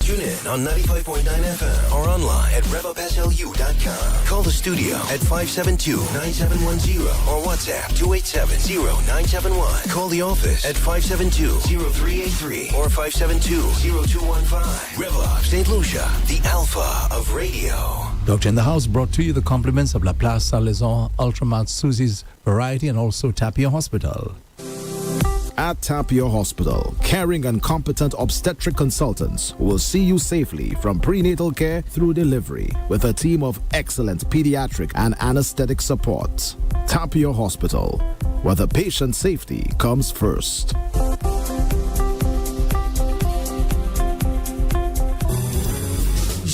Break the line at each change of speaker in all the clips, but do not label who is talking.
Tune in on 95.9 FM or online at revupslu.com. Call the studio at 572-9710 or WhatsApp 287-0971. Call the office at 572-0383 or 572-0215. Rev-Up St. Lucia, the alpha of radio.
Doctor in the House brought to you the compliments of La Place Salazar, Ultramat, Susie's Variety, and also Tapia Hospital.
At Tapia Hospital, caring and competent obstetric consultants who will see you safely from prenatal care through delivery with a team of excellent pediatric and anesthetic support. Tapia Hospital, where the patient's safety comes first.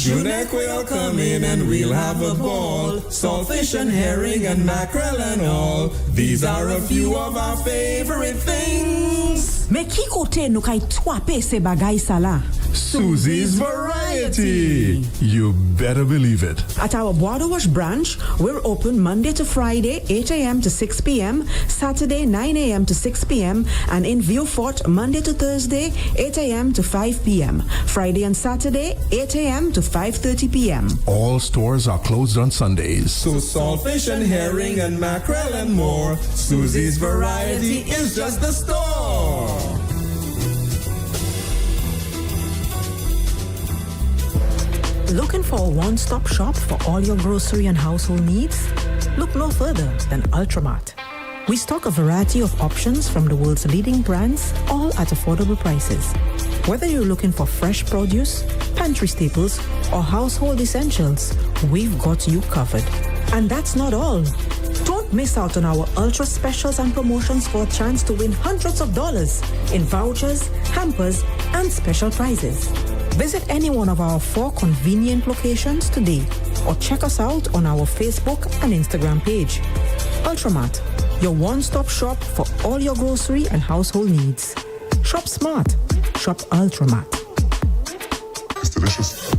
Junek will come in and we'll have a ball. Saltfish and herring and mackerel and all. These are a few of our favorite things.
Me ki kote nou kay twape se bagay sala?
Susie's Variety. You better believe it.
At our Border Wash branch, we're open Monday to Friday, 8 a.m. to 6 p.m., Saturday, 9 a.m. to 6 p.m., and in Vieux-Fort, Monday to Thursday, 8 a.m. to 5 p.m., Friday and Saturday, 8 a.m. to 5:30 p.m.
All stores are closed on Sundays.
So saltfish and herring and mackerel and more, Susie's Variety is just the store.
Looking for a one-stop shop for all your grocery and household needs? Look no further than Ultramat. We stock a variety of options from the world's leading brands, all at affordable prices. Whether you're looking for fresh produce, pantry staples, or household essentials, we've got you covered. And that's not all. Don't miss out on our ultra specials and promotions for a chance to win hundreds of dollars in vouchers, hampers, and special prizes. Visit any one of our 4 convenient locations today or check us out on our Facebook and Instagram page. Ultramat, your one-stop shop for all your grocery and household needs. Shop smart. Shop Ultramat.
It's delicious.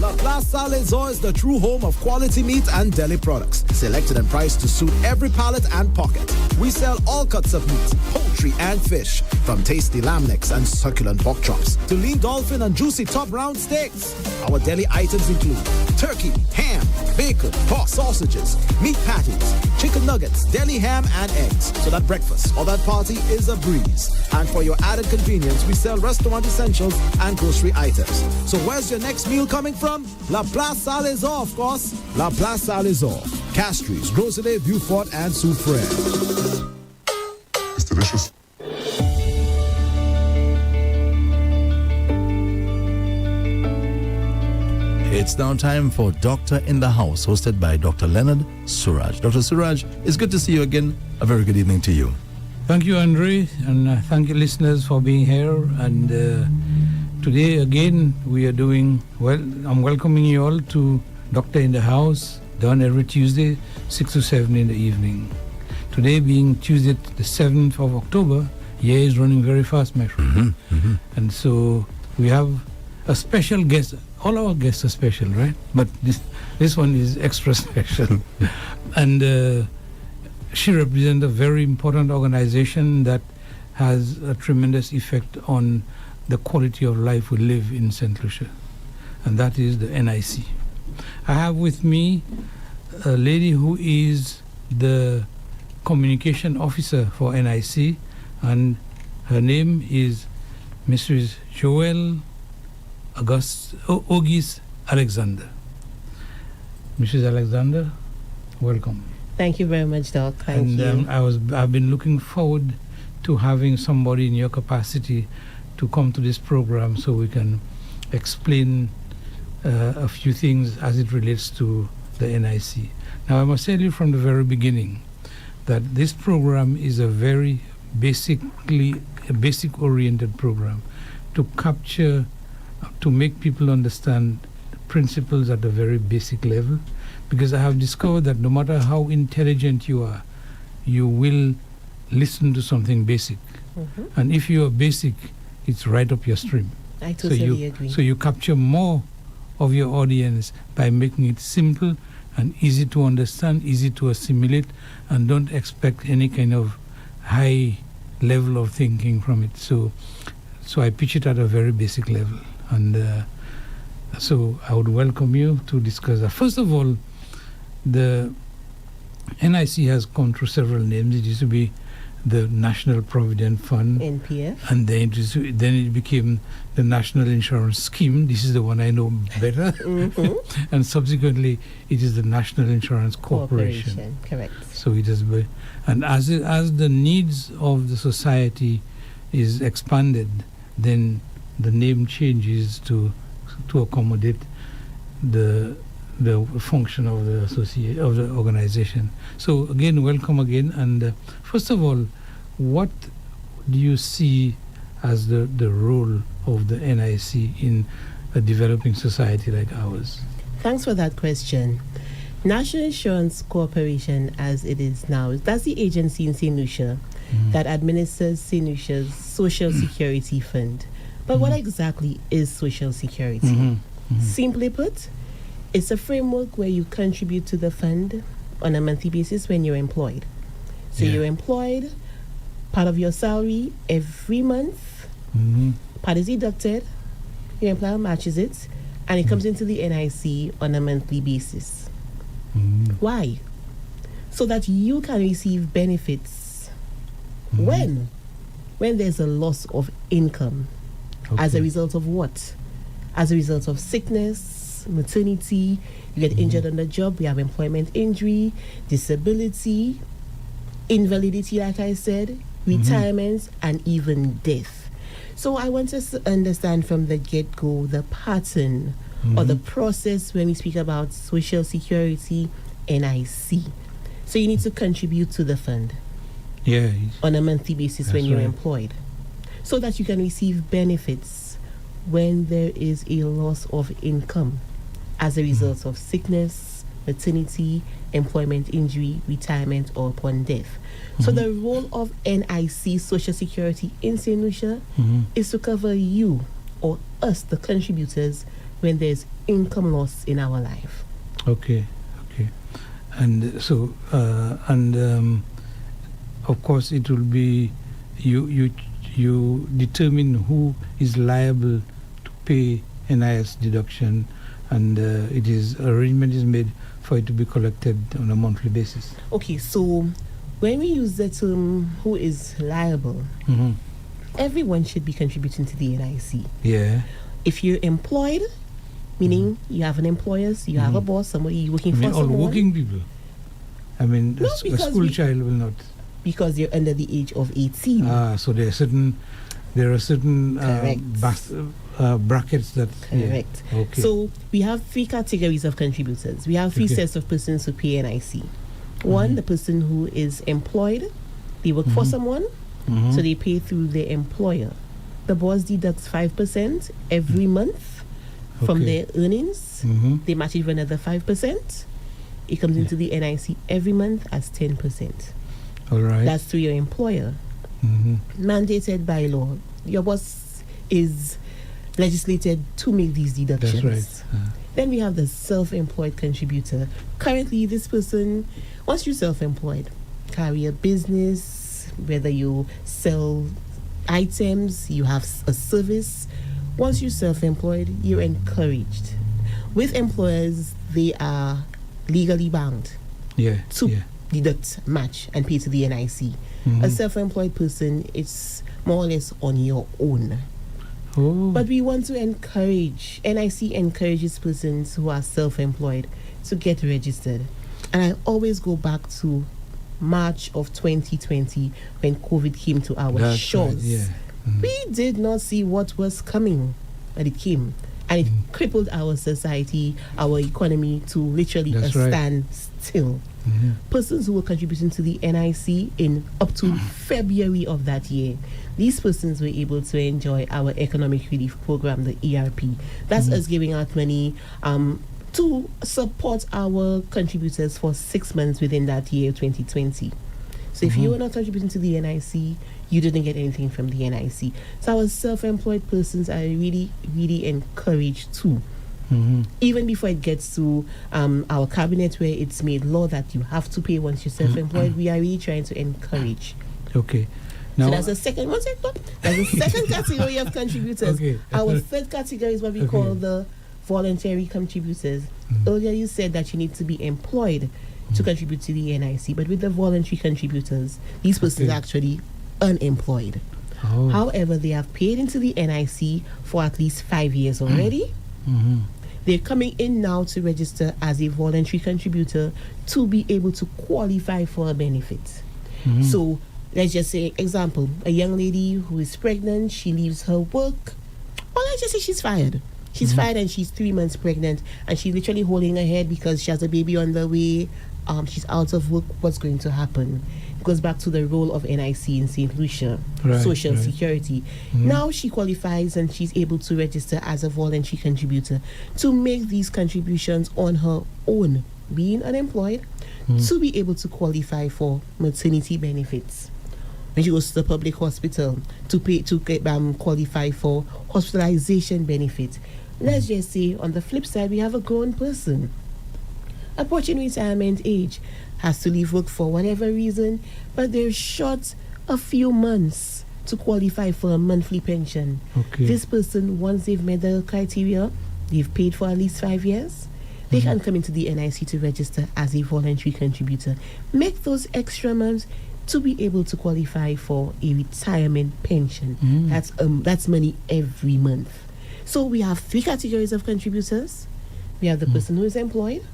La Place Salazar is the true home of quality meat and deli products, selected and priced to suit every palate and pocket. We sell all cuts of meat, poultry and fish, from tasty lamb necks and succulent pork chops to lean dolphin and juicy top round steaks. Our deli items include turkey, ham, bacon, pork sausages, meat patties, chicken nuggets, deli ham and eggs, so that breakfast or that party is a breeze. And for your added convenience, we sell restaurant essentials and grocery items. So where's your next meal coming from? La Place Salazar, of course. La Place Salazar, Castries, Groselet, Vieux-Fort, and Soufrière.
It's delicious.
It's now time for Doctor in the House, hosted by Dr. Leonard Suraj. Dr. Suraj, it's good to see you again. A very good evening to you.
Thank you, Andre, and thank you, listeners, for being here. And today, again, we are doing, well, I'm welcoming you all to Doctor in the House, done every Tuesday, 6 to 7 in the evening. Today being Tuesday, the 7th of October, year is running very fast, my friend. And so we have a special guest. All our guests are special, right? But this one is extra special. And she represents a very important organization that has a tremendous effect on the quality of life we live in St. Lucia, and that is the NIC. I have with me a lady who is the communication officer for NIC, and her name is Mrs. Joelle Ogis Alexander. Mrs. Alexander, welcome.
Thank you very much, Doc. Thank you.
I've been looking forward to having somebody in your capacity to come to this program so we can explain a few things as it relates to the NIC. Now, I must tell you from the very beginning that this program is a very basic-oriented program to capture, to make people understand principles at a very basic level, because I have discovered that no matter how intelligent you are, you will listen to something basic. And if you are basic, it's right up your stream.
I totally agree.
So you capture more of your audience by making it simple and easy to understand, easy to assimilate, and don't expect any kind of high level of thinking from it. So I pitch it at a very basic level. And So I would welcome you to discuss that. First of all, the NIC has gone through several names. It used to be the National Provident Fund,
NPF,
and then it became the National Insurance Scheme. This is the one I know better. And subsequently, it is the National Insurance Corporation.
Correct.
So it has been, and as the needs of the society is expanded, then the name changes to accommodate the function of the organization. So again, welcome again. And first of all, what do you see as the role of the NIC in a developing society like ours?
Thanks for that question. National Insurance Corporation, as it is now, that's the agency in St. Lucia that administers St. Lucia's Social Security Fund. But what exactly is Social Security? Simply put, it's a framework where you contribute to the fund on a monthly basis when you're employed. So you're employed, part of your salary every month, part is deducted, your employer matches it, and it comes into the NIC on a monthly basis. Why? So that you can receive benefits when there's a loss of income. As a result of what? As a result of sickness, maternity, you get injured on the job, we have employment injury, disability, invalidity, like I said, retirement, and even death. So I want us to understand from the get-go the pattern or the process when we speak about Social Security, NIC. So you need to contribute to the fund on a monthly basis when you're employed, so that you can receive benefits when there is a loss of income as a result of sickness, maternity, employment injury, retirement, or upon death. So the role of NIC, Social Security in St. Lucia, is to cover you or us, the contributors, when there's income loss in our life.
Okay. And so, of course, it will be you determine who is liable to pay NIS deduction, and arrangement is made for it to be collected on a monthly basis.
Okay, so when we use the term who is liable, everyone should be contributing to the NIC.
Yeah.
If you're employed, meaning you have an employer, so you have a boss, somebody working for someone.
All working people. I mean,
No,
a school child will not.
Because you're under the age of 18.
So there are certain brackets that.
Correct.
Yeah. Okay.
So we have three categories of contributors. We have three sets of persons who pay NIC. One, the person who is employed, they work for someone, so they pay through their employer. The boss deducts 5% every month from their earnings. They match it with another 5%. It comes into the NIC every month as 10%.
All right.
That's through your employer. Mandated by law. Your boss is legislated to make these deductions.
That's right.
Then we have the self-employed contributor. Currently, this person, once you're self-employed, carry a business, whether you sell items, you have a service. Once you're self-employed, you're encouraged. With employers, they are legally bound to deduct, match, and pay to the NIC. A self-employed person, it's more or less on your own. But we want to encourage, NIC encourages persons who are self-employed to get registered. And I always go back to March of 2020 when COVID came to our shores. Right, we did not see what was coming, but it came. And it crippled our society, our economy to literally standstill. Persons who were contributing to the NIC in up to February of that year, these persons were able to enjoy our economic relief program, the ERP. That's us giving out money to support our contributors for 6 months within that year, 2020. So if you were not contributing to the NIC, you didn't get anything from the NIC. So our self-employed persons are really, really encouraged too. Even before it gets to our cabinet where it's made law that you have to pay once you're self-employed, we are really trying to encourage.
Okay. Now,
so that's the second category of contributors. Our third category is what we call the voluntary contributors, earlier you said that you need to be employed to contribute to the NIC, but with the voluntary contributors, these persons are actually unemployed. However, they have paid into the NIC for at least 5 years already. They're coming in now to register as a voluntary contributor to be able to qualify for a benefit. So let's just say, example, a young lady who is pregnant, she leaves her work, or let's just say she's fired. She's fired and she's 3 months pregnant and she's literally holding her head because she has a baby on the way. She's out of work. What's going to happen? It goes back to the role of NIC in St. Lucia, Social Security. Now she qualifies and she's able to register as a voluntary contributor to make these contributions on her own, being unemployed, to be able to qualify for maternity benefits. When she goes to the public hospital to qualify for hospitalization benefit. Let's just say on the flip side, we have a grown person approaching retirement age, has to leave work for whatever reason, but they're short a few months to qualify for a monthly pension. This person, once they've met the criteria, they've paid for at least 5 years, they can come into the NIC to register as a voluntary contributor, make those extra months to be able to qualify for a retirement pension. That's money every month. So we have 3 categories of contributors. We have the person who is employed,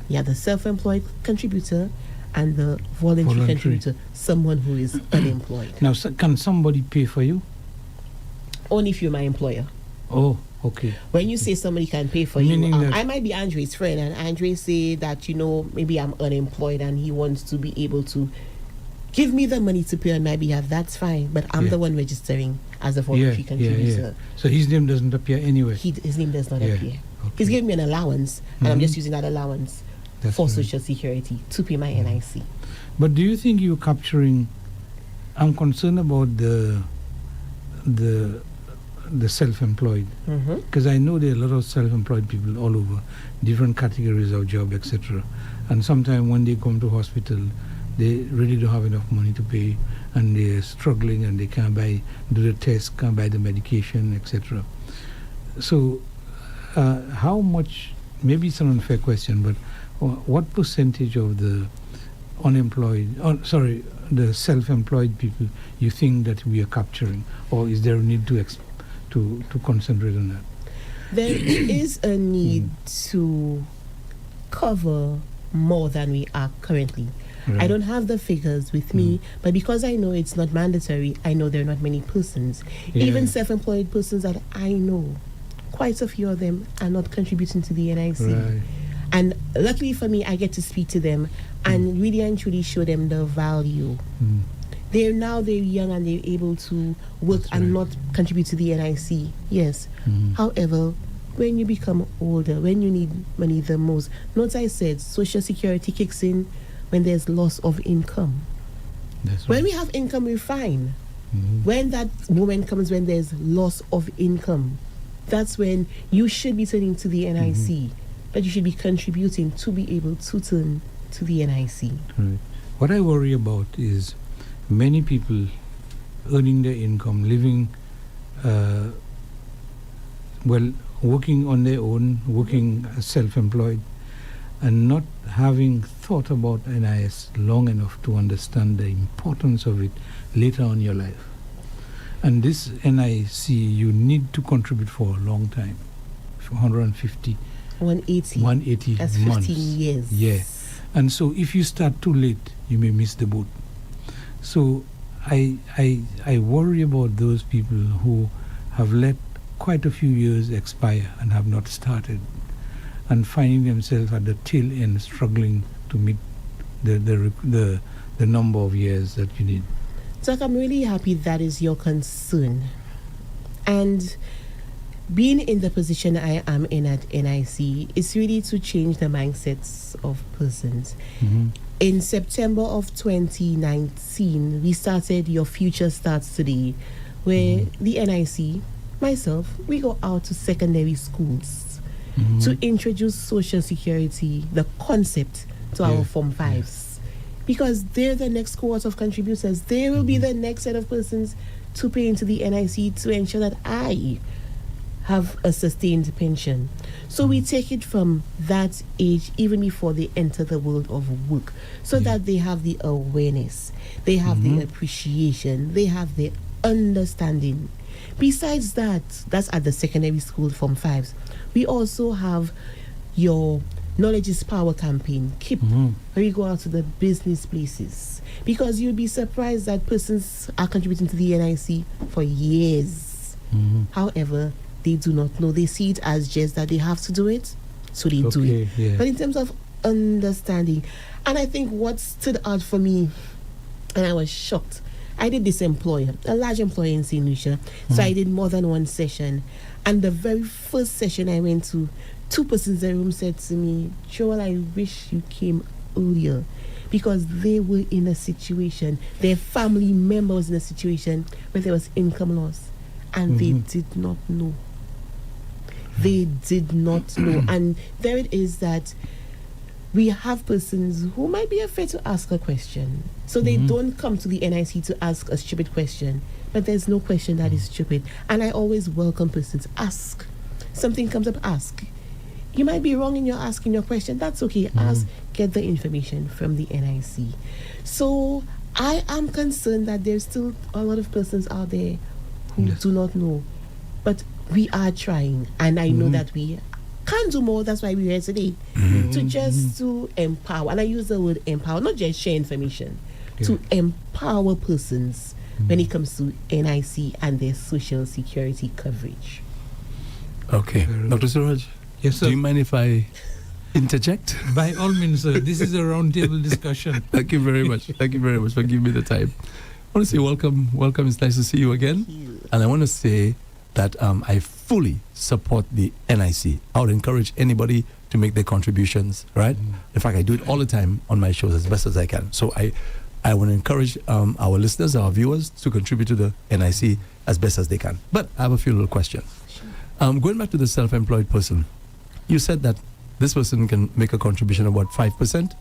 you have the self-employed contributor, and the voluntary contributor, someone who is unemployed.
Now, can somebody pay for you?
Only if you're my employer.
Oh, okay.
When you say somebody can pay for
Meaning
you,
that
I might be Andre's friend, and Andre say that, maybe I'm unemployed and he wants to be able to give me the money to pay on my behalf. That's fine, but I'm the one registering as a voluntary contributor.
So his name doesn't appear anywhere.
His name does not appear. He's giving me an allowance, and I'm just using that allowance for Social Security to pay my NIC.
But do you think you're capturing? I'm concerned about the self-employed, because I know there are a lot of self-employed people all over, different categories of job, etc. And sometimes when they come to hospital, they really don't have enough money to pay, and they're struggling, and they can't do the test, can't buy the medication, etc. So, how much? Maybe it's an unfair question, but what percentage of the the self-employed people you think that we are capturing, or is there a need to concentrate on that?
There is a need to cover more than we are currently.
Right.
I don't have the figures with me, but because I know it's not mandatory, I know there are not many persons. Even self-employed persons that I know, quite a few of them are not contributing to the NIC.
Right.
And luckily for me, I get to speak to them and really and truly show them the value. They're young and they're able to work and not contribute to the NIC. Yes. However, when you become older, when you need money the most, note I said Social Security kicks in when there's loss of income. When we have income, we're fine. When that moment comes when there's loss of income, that's when you should be turning to the NIC, but you should be contributing to be able to turn to the NIC.
Right. What I worry about is many people earning their income, living, working on their own, working as self-employed, and not having thought about NIS long enough to understand the importance of it later on in your life. And this NIC, you need to contribute for a long time, for 180
That's
months.
15 years.
Yeah. And so if you start too late, you may miss the boat. So I worry about those people who have let quite a few years expire and have not started, and finding themselves at the tail end struggling to meet the number of years that you need.
Doc, I'm really happy that is your concern. And being in the position I am in at NIC is really to change the mindsets of persons. In September of 2019, we started Your Future Starts Today, where the NIC, myself, we go out to secondary schools to introduce Social Security, the concept, to our Form 5s. Because they're the next cohort of contributors. They will be the next set of persons to pay into the NIC to ensure that I have a sustained pension. So we take it from that age, even before they enter the world of work, so that they have the awareness, they have the appreciation, they have the understanding. Besides that, that's at the secondary school Form 5s. We also have your Knowledge is Power campaign, KIP, where you go out to the business places. Because you'll be surprised that persons are contributing to the NIC for years. However, they do not know. They see it as just that they have to do it, so they do it.
Yeah.
But in terms of understanding, and I think what stood out for me, and I was shocked, I did this employer, a large employer in St. Lucia, so I did more than one session. And the very first session I went to, two persons in the room said to me, Joel, I wish you came earlier, because they were in a situation, their family member was in a situation where there was income loss, and they did not know. They did not know. And there it is that we have persons who might be afraid to ask a question. So they don't come to the NIC to ask a stupid question. But there's no question that is stupid. And I always welcome persons. Ask. Something comes up, ask. You might be wrong in your asking your question. That's okay. Ask. Get the information from the NIC. So I am concerned that there's still a lot of persons out there who do not know. But we are trying. And I know that we can do more. That's why we're here today. To empower. And I use the word empower, not just share information. To empower persons when it comes to NIC and their social security coverage.
Okay. Dr. Suraj,
Yes, sir.
do you mind if I interject?
By all means, sir. This is a roundtable discussion.
Thank you very much. Thank you very much for giving me the time. I want to say welcome. Welcome. It's nice to see you again. And I want to say that I fully support the NIC. I would encourage anybody to make their contributions, right? In fact, I do it all the time on my shows as best as I can. So I want to encourage our listeners, our viewers, to contribute to the NIC as best as they can. But I have a few little questions. Going back to the self-employed person, you said that this person can make a contribution of what, 5%?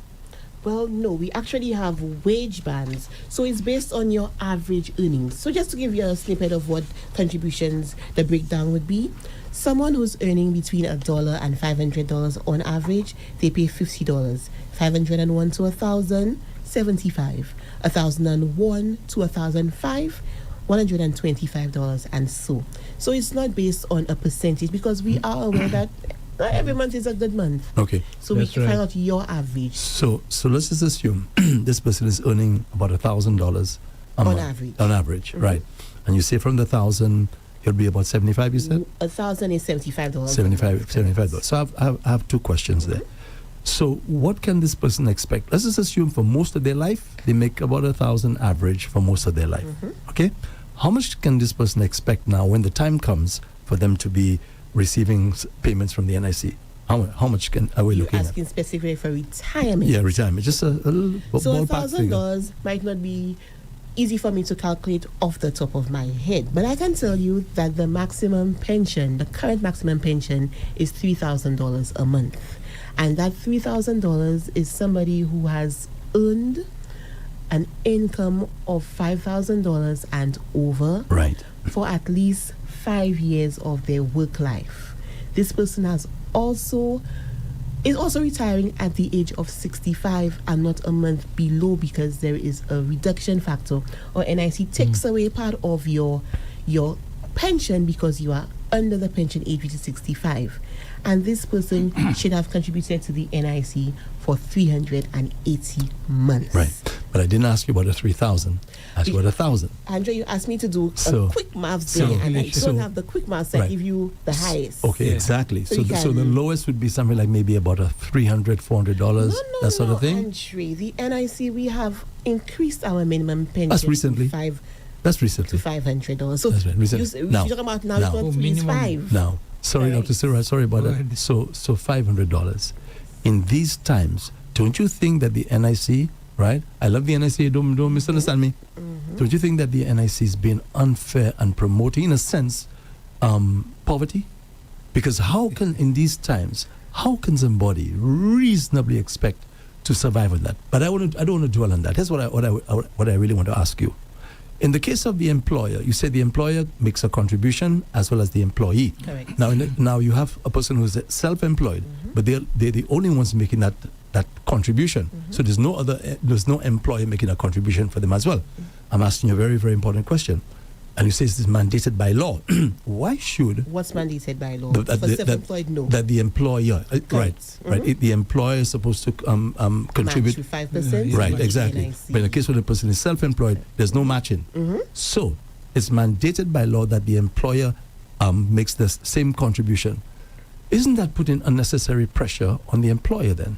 Well, no, we actually have wage bands. So it's based on your average earnings. So just to give you a snippet of what contributions the breakdown would be, someone who's earning between $1 and $500 on average, they pay $50. 501 to 1,000, 75. 1,001 to 1,005, $125, and so. So it's not based on a percentage, because we are aware that not every month is a good month.
Okay.
So
That's
we
right.
find out your average.
So let's just assume this person is earning about $1,000 a month.
Average.
On average, right. And you say from the 1,000, it'll be about 75, you said?
1,000 is $75.
$75. So I have two questions there. So what can this person expect? Let's just assume for most of their life, they make about 1,000 average for most of their life. Okay? How much can this person expect now when the time comes for them to be receiving payments from the NIC? How much are we
You're
looking at?
asking specifically for retirement.
Yeah, retirement. Just a little
So
ballpark figure.
$1,000 might not be easy for me to calculate off the top of my head, but I can tell you that the maximum pension, the current maximum pension, is $3,000 a month. And that $3,000 is somebody who has earned an income of $5,000 and over
Right.
for at least 5 years of their work life. This person is also retiring at the age of 65 and not a month below, because there is a reduction factor, or NIC takes away part of your pension because you are under the pension age, which is 65. And this person should have contributed to the NIC for 380 months.
Right. But I didn't ask you about the 3,000. I asked you about 1,000.
Andre, you asked me to do
So-
a quick maths
so-
there, and I
so-
don't have the quick maths. I
right.
give you the highest.
Okay,
Yeah.
exactly.
So
So,
you
so the
can-
lowest would be something like maybe about a $300, $400, that sort of thing.
Andre, the NIC, we have increased our minimum pension.
That's recently.
to
That's recently.
$500. So
That's right, recently.
you're
Now.
talking about now,
Now.
it's not
Oh,
3, it's
minimum.
5.
Now, sorry,
Right.
Dr. Suraj, sorry about
Go
that.
ahead.
So $500. In these times, don't you think that the NIC, right? I love the NIC, don't misunderstand me. Don't you think that the NIC is being unfair and promoting, in a sense, poverty? Because how can, in these times, how can somebody reasonably expect to survive on that? But I don't want to dwell on that. Here's what I really want to ask you. In the case of the employer, you say the employer makes a contribution as well as the employee.
Correct.
Now you have a person who's self-employed, but they're the only ones making that contribution. So there's no employer making a contribution for them as well. I'm asking you a very, very important question. And you say this is mandated by law. Why should...
What's mandated by law? For self-employed, no.
That the employer... right. The employer is supposed to contribute...
Match with 5%.
Right, exactly. But in the case where the person is self-employed, there's no matching. So it's mandated by law that the employer makes the same contribution. Isn't that putting unnecessary pressure on the employer then?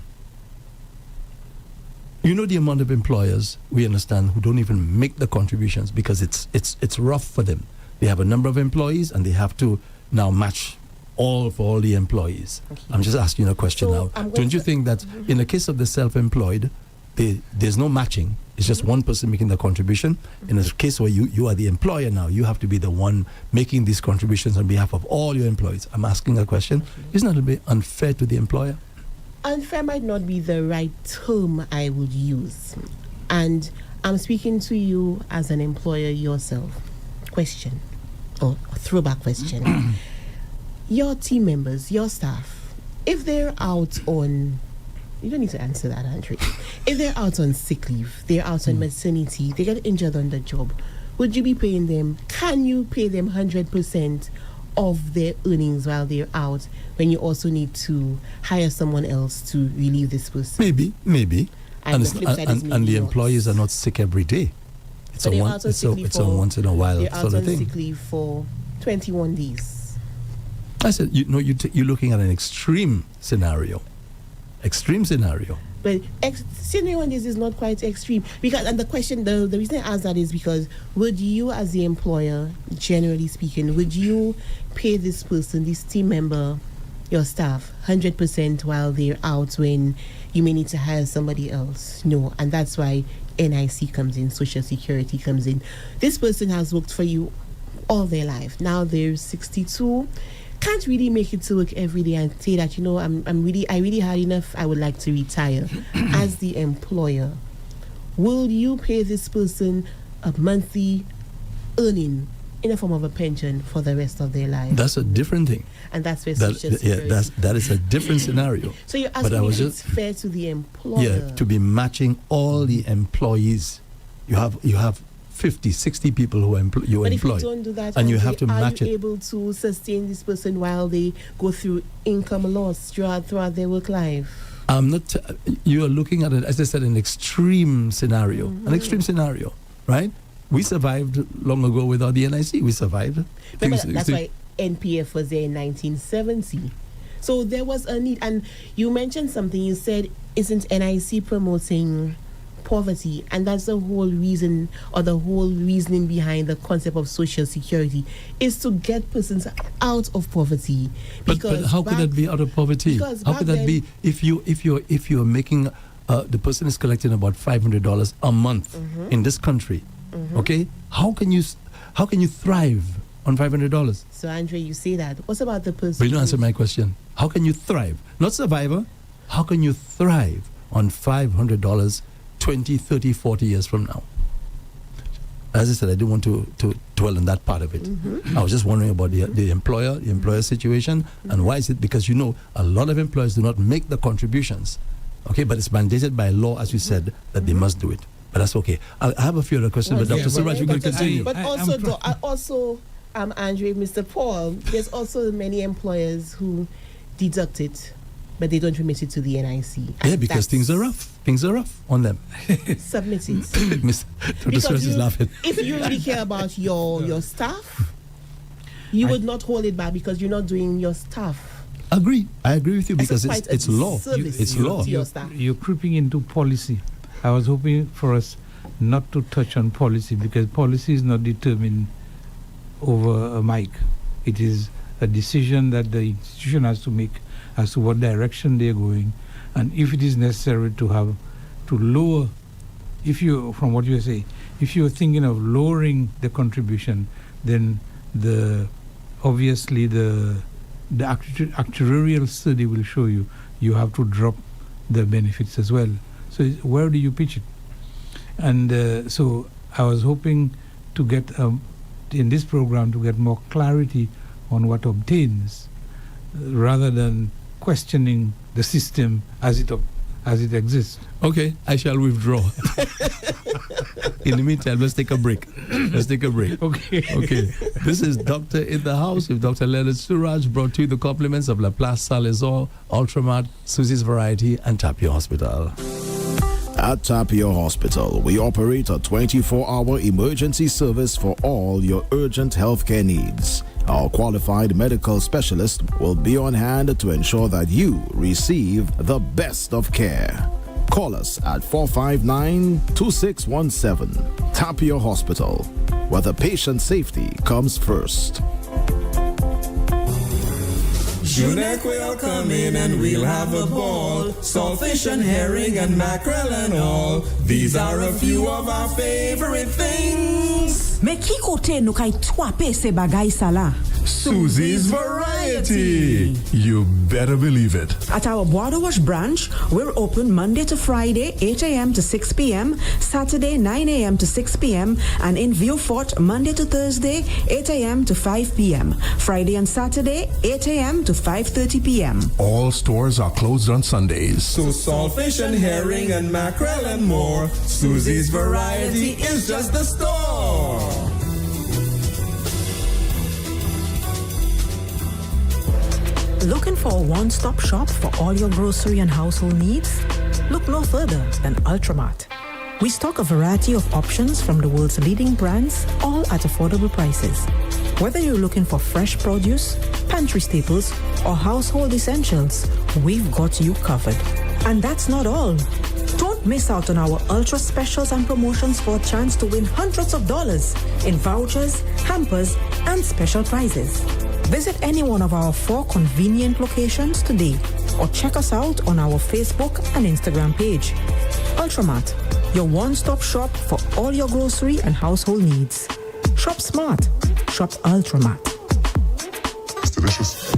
You know the amount of employers, we understand, who don't even make the contributions because it's rough for them. They have a number of employees and they have to now match all for all the employees. Okay. I'm just asking you a question now. Don't you think that in the case of the self-employed, there's no matching? It's just one person making the contribution. In a case where you are the employer now, you have to be the one making these contributions on behalf of all your employees. I'm asking a question. Isn't that a bit unfair to the employer?
Unfair might not be the right term I would use. And I'm speaking to you as an employer yourself. Question, or a throwback question. Your team members, your staff, if they're out on, you don't need to answer that, Andre. If they're out on sick leave, they're out on maternity, they get injured on the job, would you be paying them? Can you pay them 100% of their earnings while they're out, when you also need to hire someone else to relieve this person?
Maybe. And the
not.
employees are not sick every day. It's a once in a while
they're
sort
out
of
on
thing.
sick leave for 21 days.
I said, you're looking at an extreme scenario.
But 21 days is not quite extreme. And the question, the reason I ask that is because would you, as the employer, generally speaking, would you pay this person, this team member, your staff, 100% while they're out when you may need to hire somebody else? No. And that's why NIC comes in, Social Security comes in. This person has worked for you all their life. Now they're 62. Can't really make it to work every day and say that, I really had enough, I would like to retire. As the employer, will you pay this person a monthly earning in the form of a pension for the rest of their life?
That's a different thing.
And that's where Social Security...
that is a different scenario.
So you're asking if it's fair to the employer?
Yeah, to be matching all the employees. You have 50, 60 people who you
but
employ.
If you don't do that,
and you have to match it.
Are you able to sustain this person while they go through income loss throughout their work life?
I'm not. You are looking at it, as I said, an extreme scenario. An extreme scenario, right? We survived long ago without the NIC. We survived.
That's why NPF was there in 1970. So there was a need. And you mentioned something. You said, isn't NIC promoting poverty? And that's the whole reason, or the whole reasoning behind the concept of Social Security, is to get persons out of poverty.
But how could that be out of poverty? How could that be if you're making the person is collecting about $500 a month in this country? Okay, how can you thrive on $500?
So Andre, you say that. What's about the person?
But you don't answer my question. How can you thrive? Not survivor. How can you thrive on $500 20, 30, 40 years from now? As I said, I didn't want to dwell on that part of it. I was just wondering about the employer situation. And why is it? Because a lot of employers do not make the contributions. Okay, but it's mandated by law, as you said, that they must do it. But that's okay. I have a few other questions, but Dr. Suraj, you can continue.
But also, Andre, Mr. Paul, there's also many employers who deduct it, but they don't remit it to the NIC.
Yeah, because things are rough. Things are rough on them.
Submit it.
Dr. Suraj is laughing.
If you really care about your staff, you would not hold it back because you're not doing your staff.
I agree with you because it's law. It's law.
You're creeping into policy. I was hoping for us not to touch on policy because policy is not determined over a mic. It is a decision that the institution has to make as to what direction they're going, and if it is necessary to lower, from what you say, if you're thinking of lowering the contribution, then obviously the actuarial study will show you have to drop the benefits as well. So where do you pitch it? And so I was hoping to get in this program to get more clarity on what obtains, rather than questioning the system as it exists.
Okay, I shall withdraw. In the meantime, let's take a break.
Okay.
Okay. This is Doctor in the House with Dr. Leonard Suraj, brought to you the compliments of Laplace Salazar, Ultramat, Susie's Variety, and Tapio Hospital.
At Tapio Hospital, we operate a 24-hour emergency service for all your urgent healthcare needs. Our qualified medical specialist will be on hand to ensure that you receive the best of care. Call us at 459-2617. Tapio Hospital, where the patient safety comes first.
Junek will come in and we'll have a ball. Saltfish and herring and mackerel and all. These are a few of our favorite things.
Me ki kote nou kay twape se bagay sa la?
Susie's Variety. You better believe it.
At our Border Wash branch, we're open Monday to Friday, 8 a.m. to 6 p.m., Saturday, 9 a.m. to 6 p.m., and in Vieux-Fort, Monday to Thursday, 8 a.m. to 5 p.m., Friday and Saturday, 8 a.m. to 5:30 p.m.
All stores are closed on Sundays.
So saltfish and herring and mackerel and more. Susie's Variety is just the store.
Looking for a one-stop shop for all your grocery and household needs? Look no further than Ultramat. We stock a variety of options from the world's leading brands, all at affordable prices. Whether you're looking for fresh produce, pantry staples, or household essentials, we've got you covered. And that's not all. Don't miss out on our ultra specials and promotions for a chance to win hundreds of dollars in vouchers, hampers, and special prizes. Visit any one of our 4 convenient locations today or check us out on our Facebook and Instagram page. Ultramat, your one-stop shop for all your grocery and household needs. Shop smart. Shop Ultramat.
It's delicious.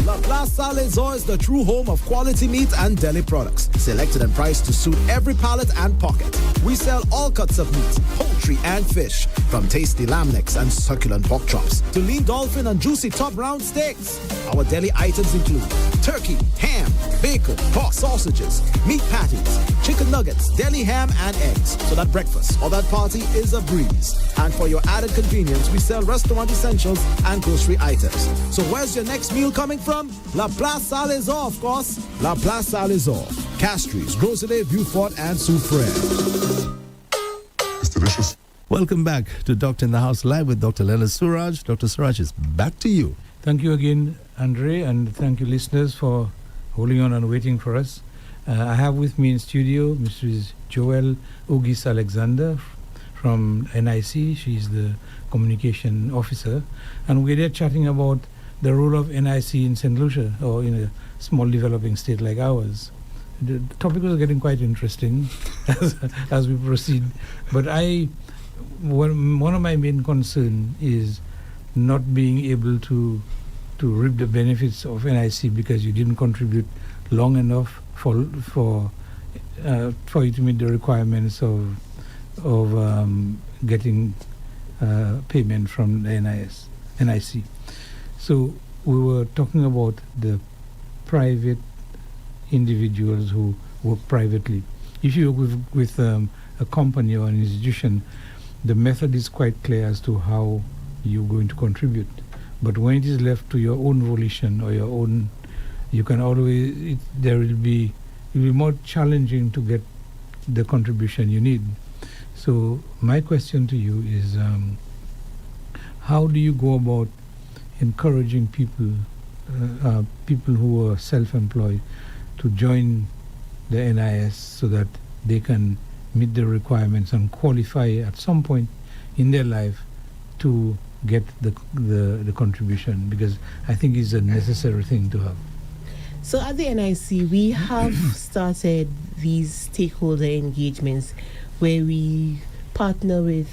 Laplace Salazar is the true home of quality meat and deli products, selected and priced to suit every palate and pocket. We sell all cuts of meat, poultry and fish, from tasty lamb necks and succulent pork chops to lean dolphin and juicy top round steaks. Our deli items include turkey, ham, bacon, pork sausages, meat patties, chicken nuggets, deli ham and eggs, so that breakfast or that party is a breeze. And for your added convenience, we sell restaurant essentials and grocery items. So where's your next meal coming from? Laplace Salazar, of course. Laplace Salazar, Castries, Groselet, Vieux-Fort, and Soufrière.
It's delicious.
Welcome back to Doctor in the House Live with Dr. Leonard Suraj. Dr. Suraj, is back to you.
Thank you again, Andre, and thank you, listeners, for holding on and waiting for us. I have with me in studio Mrs. Joelle Ogis Alexander from NIC. She's the communication officer, and we're there chatting about the role of NIC in St. Lucia, or in a small developing state like ours. The topic was getting quite interesting as we proceed, but one of my main concerns is not being able to reap the benefits of NIC because you didn't contribute long enough for you to meet the requirements of getting payment from the NIC. So we were talking about the private individuals who work privately. If you work with a company or an institution, the method is quite clear as to how you're going to contribute. But when it is left to your own volition or your own, you can always, it will be more challenging to get the contribution you need. So my question to you is, how do you go about encouraging people who are self-employed to join the NIS so that they can meet the requirements and qualify at some point in their life to get the contribution, because I think it's a necessary thing to have.
So at the NIC, we have started these stakeholder engagements where we partner with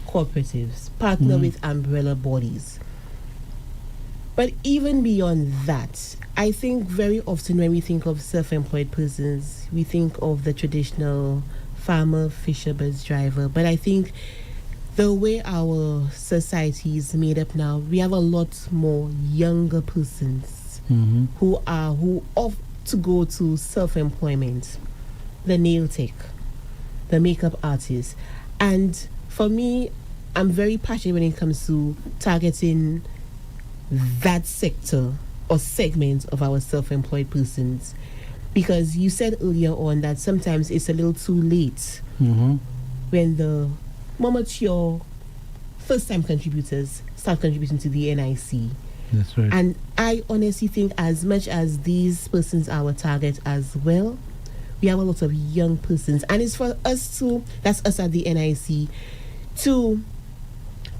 cooperatives, partner with umbrella bodies. But even beyond that, I think very often when we think of self-employed persons, we think of the traditional farmer, fisher, bus driver. But I think the way our society is made up now, we have a lot more younger persons who opt to go to self-employment, the nail tech, the makeup artist. And for me, I'm very passionate when it comes to targeting that sector or segment of our self-employed persons, because you said earlier on that sometimes it's a little too late when the more mature first-time contributors start contributing to the NIC.
That's right.
And I honestly think, as much as these persons are our target as well, we have a lot of young persons, and it's for us to, that's us at the NIC, to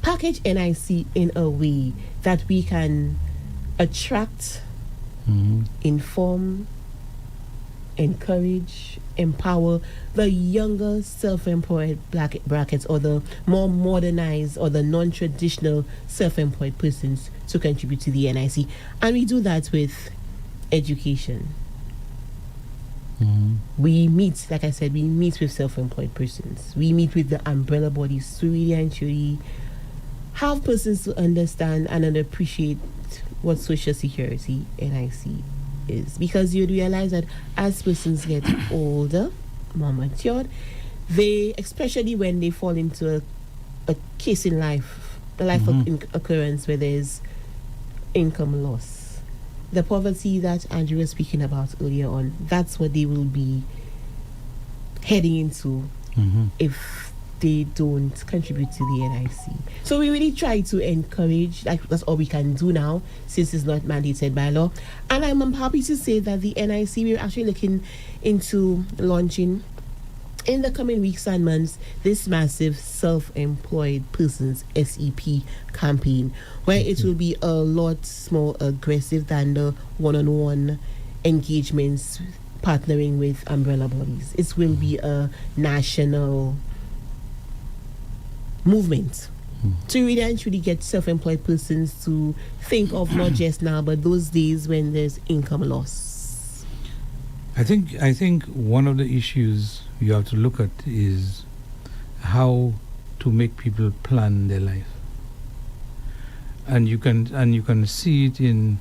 package NIC in a way that we can attract, inform, encourage, empower the younger self-employed brackets, or the more modernized or the non-traditional self-employed persons to contribute to the NIC. And we do that with education. We meet, like I said, we meet with self-employed persons. We meet with the umbrella bodies to really and truly have persons to understand and appreciate what Social Security NIC is. Because you'd realize that as persons get older, more matured, they, especially when they fall into a case in life, a life occurrence where there's income loss, the poverty that Andrew was speaking about earlier on, that's what they will be heading into if they don't contribute to the NIC. So we really try to encourage, like that's all we can do now since it's not mandated by law. And I'm happy to say that the NIC, we're actually looking into launching in the coming weeks and months this massive self-employed persons SEP campaign, where it will be a lot more aggressive than the one-on-one engagements partnering with umbrella bodies. It will be a national movement to really and truly get self-employed persons to think of not just now but those days when there's income loss.
I think one of the issues you have to look at is how to make people plan their life, and you can see it in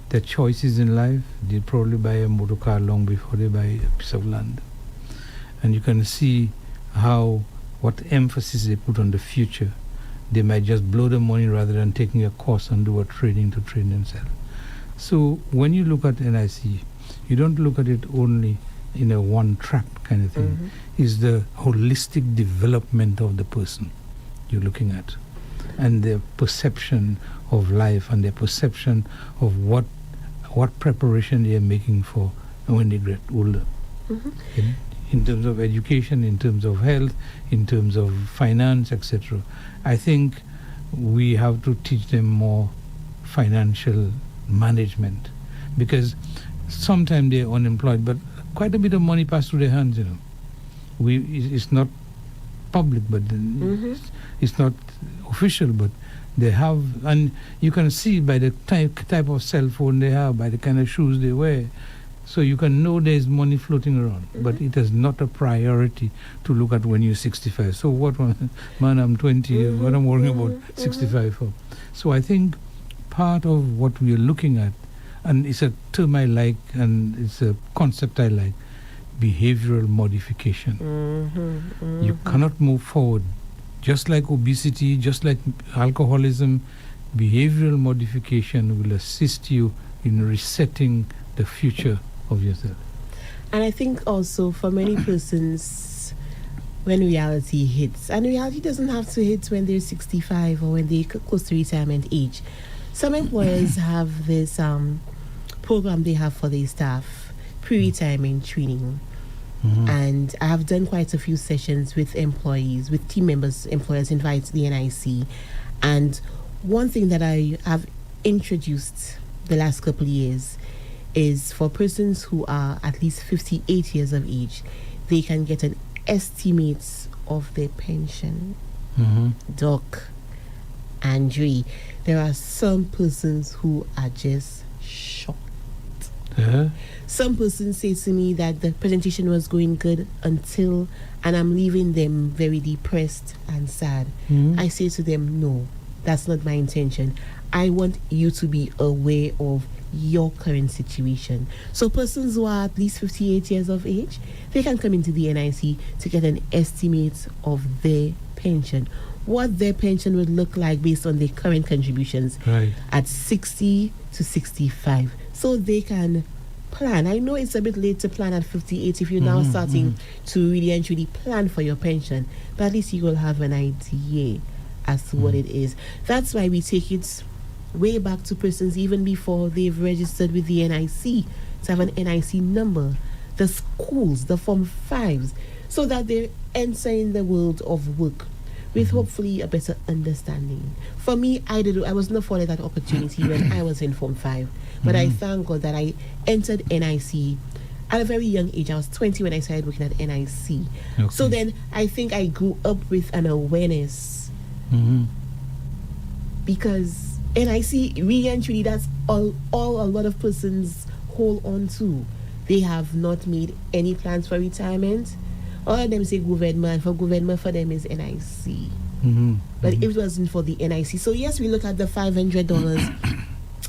their choices in life. They probably buy a motor car long before they buy a piece of land, and you can see how what emphasis they put on the future. They might just blow the money rather than taking a course and do a training to train themselves. So when you look at NIC, you don't look at it only in a one-track kind of thing. It's the holistic development of the person you're looking at, and their perception of life and their perception of what preparation they are making for when they get older. In terms of education, in terms of health, in terms of finance, etc. I think we have to teach them more financial management, because sometimes they're unemployed, but quite a bit of money passes through their hands, It's not public, but it's not official, but they have, and you can see by the type of cell phone they have, by the kind of shoes they wear, so you can know there's money floating around. But it is not a priority to look at when you're 65. So what, man, I'm 20, what I'm worrying about 65 for? So I think part of what we're looking at, and it's a term I like, and it's a concept I like, behavioral modification. You cannot move forward. Just like obesity, just like alcoholism, behavioral modification will assist you in resetting the future of yourself.
And I think also for many persons, when reality hits, and reality doesn't have to hit when they're 65 or when they're close to retirement age. Some employers have this program they have for their staff, pre-retirement training. And I have done quite a few sessions with employees, with team members, employers invited to the NIC. And one thing that I have introduced the last couple of years is for persons who are at least 58 years of age, they can get an estimate of their pension. Doc, Andre, there are some persons who are just shocked. Some person say to me that the presentation was going good until, and I'm leaving them very depressed and sad. I say to them, no, that's not my intention. I want you to be aware of your current situation. So persons who are at least 58 years of age, they can come into the NIC to get an estimate of their pension, what their pension would look like based on their current contributions at 60 to 65. So they can plan. I know it's a bit late to plan at 58 if you're now starting to really and truly plan for your pension, but at least you will have an idea as to what it is. That's why we take it way back to persons even before they've registered with the NIC to have an NIC number, the schools, the Form 5s, so that they enter in the world of work with hopefully a better understanding. For me, I was not afforded that opportunity when I was in Form 5, but I thank God that I entered NIC at a very young age. I was 20 when I started working at NIC. So then I think I grew up with an awareness because NIC really and truly, that's all a lot of persons hold on to. They have not made any plans for retirement. All of them say government. For government, for them is NIC. But it wasn't for the NIC. So yes, we look at the $500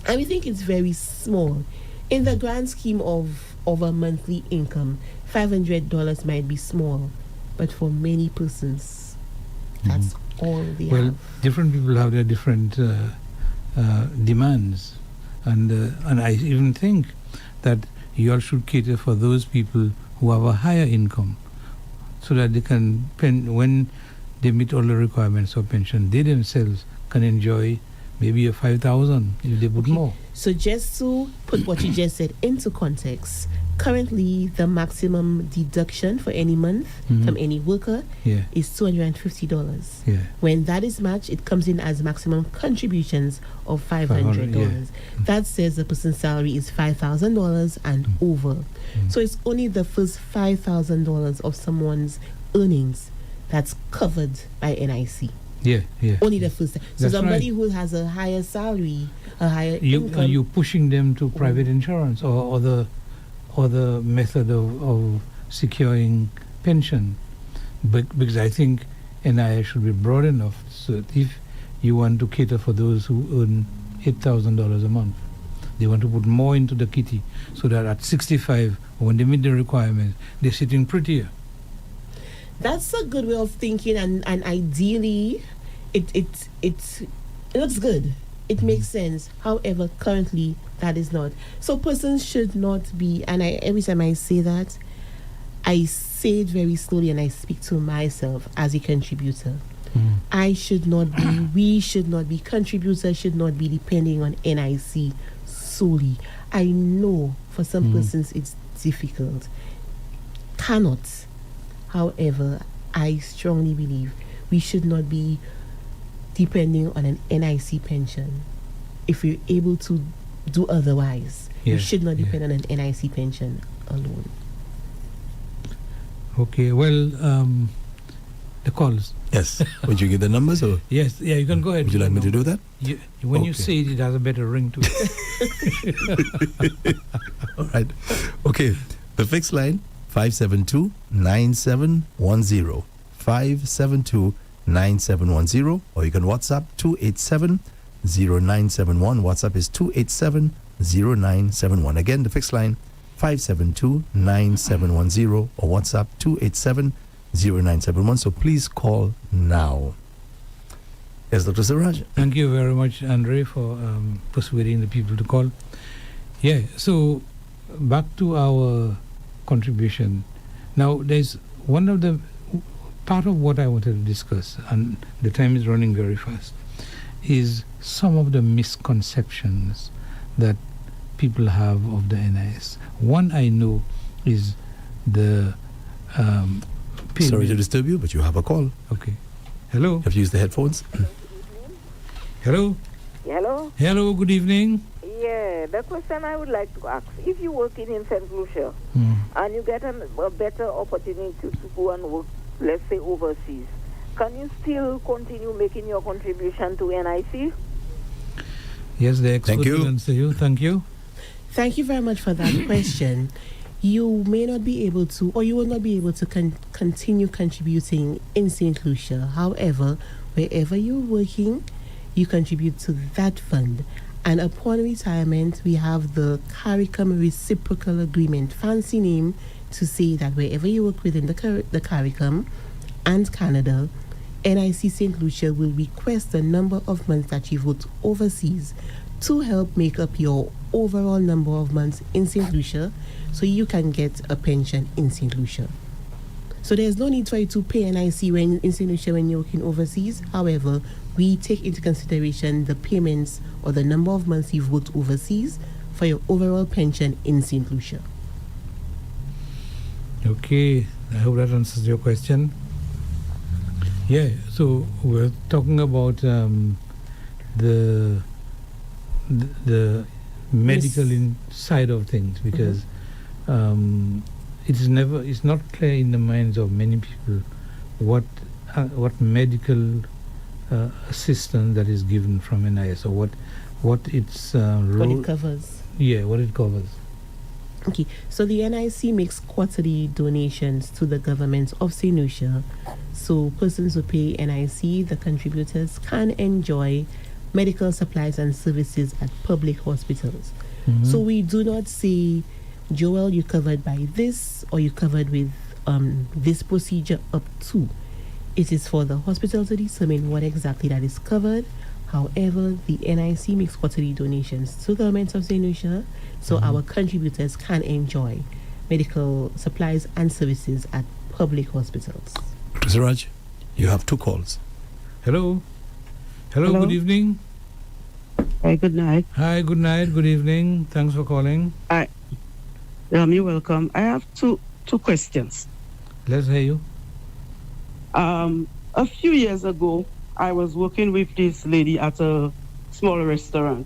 and we think it's very small. In the grand scheme of a monthly income, $500 might be small, but for many persons, that's all they have.
Well, different people have their different demands, and I even think that you all should cater for those people who have a higher income, so that they can when they meet all the requirements of pension, they themselves can enjoy maybe a 5,000 if they put more.
So just to put what you just said into context, currently the maximum deduction for any month from any worker is $250. When that is matched, it comes in as maximum contributions of $500. That says the person's salary is $5,000 and over. So it's only the first $5,000 of someone's earnings that's covered by NIC. Only the first. So
That's
somebody who has a higher salary, a higher income.
Are you pushing them to private insurance or the method of securing pension? Because I think NIS should be broad enough so that if you want to cater for those who earn $8,000 a month, they want to put more into the kitty so that at 65, when they meet the requirements, they're sitting prettier.
That's a good way of thinking, and ideally, it looks good. It makes sense. However, currently, that is not. So persons should not be, and every time I say that, I say it very slowly and I speak to myself as a contributor. I should not be, we should not be, contributors should not be depending on NIC solely. I know for some persons it's difficult. Cannot. However, I strongly believe we should not be depending on an NIC pension. If we're able to do otherwise, we should not depend on an NIC pension alone.
Okay, well, the calls.
Yes. Would you give the numbers? Or?
Yes, you can go ahead.
Would you like me to do that?
When you say it, it has a better ring to it.
All right. Okay. The fixed line, 572-9710. 572-9710. Or you can WhatsApp 287-0971. WhatsApp is 287-0971. Again, the fixed line, 572-9710. Or WhatsApp 287-0971. So please call now. Yes, Dr. Siraj.
Thank you very much, Andre, for persuading the people to call. Yeah, so back to our contribution. Now, there's one of the part of what I wanted to discuss, and the time is running very fast, is some of the misconceptions that people have of the NIS. One I know is the
Sorry to disturb you, but you have a call.
Okay. Hello.
Have you used the headphones?
Hello.
Hello.
Hello. Good evening.
Yeah, the question I would like to ask: if you're working in St. Lucia and you get a better opportunity to go and work, let's say overseas, can you still continue making your contribution to NIC?
Yes, the expert
Thank you.
will answer you. Thank you.
Thank you very much for that question. You may not be able to, or you will not be able to continue contributing in St. Lucia. However, wherever you're working, you contribute to that fund. And upon retirement, we have the CARICOM Reciprocal Agreement, fancy name to say that wherever you work within the CARICOM and Canada, NIC St. Lucia will request the number of months that you've worked overseas to help make up your overall number of months in St. Lucia so you can get a pension in St. Lucia. So there's no need for you to pay NIC when in St. Lucia when you're working overseas. However, we take into consideration the payments or the number of months you've worked overseas for your overall pension in St. Lucia.
Okay, I hope that answers your question. Yeah, so we're talking about the medical side of things, because it's not clear in the minds of many people what medical assistance that is given from NIS, or what its role.
What it covers.
Yeah, what it covers.
Okay, so the NIC makes quarterly donations to the government of St. Lucia. So persons who pay NIC, the contributors, can enjoy medical supplies and services at public hospitals. So we do not say, Joel, you're covered by this, or you're covered with this procedure up to. It is for the hospital to determine what exactly that is covered. However, the NIC makes quarterly donations to the government of St. Lucia, so our contributors can enjoy medical supplies and services at public hospitals.
Mr. Raj, you have 2 calls.
Hello, good evening.
Hi, good night.
Hi, good night, good evening. Thanks for calling.
Hi. You're welcome. I have two questions.
Let's hear you.
A few years ago, I was working with this lady at a small restaurant.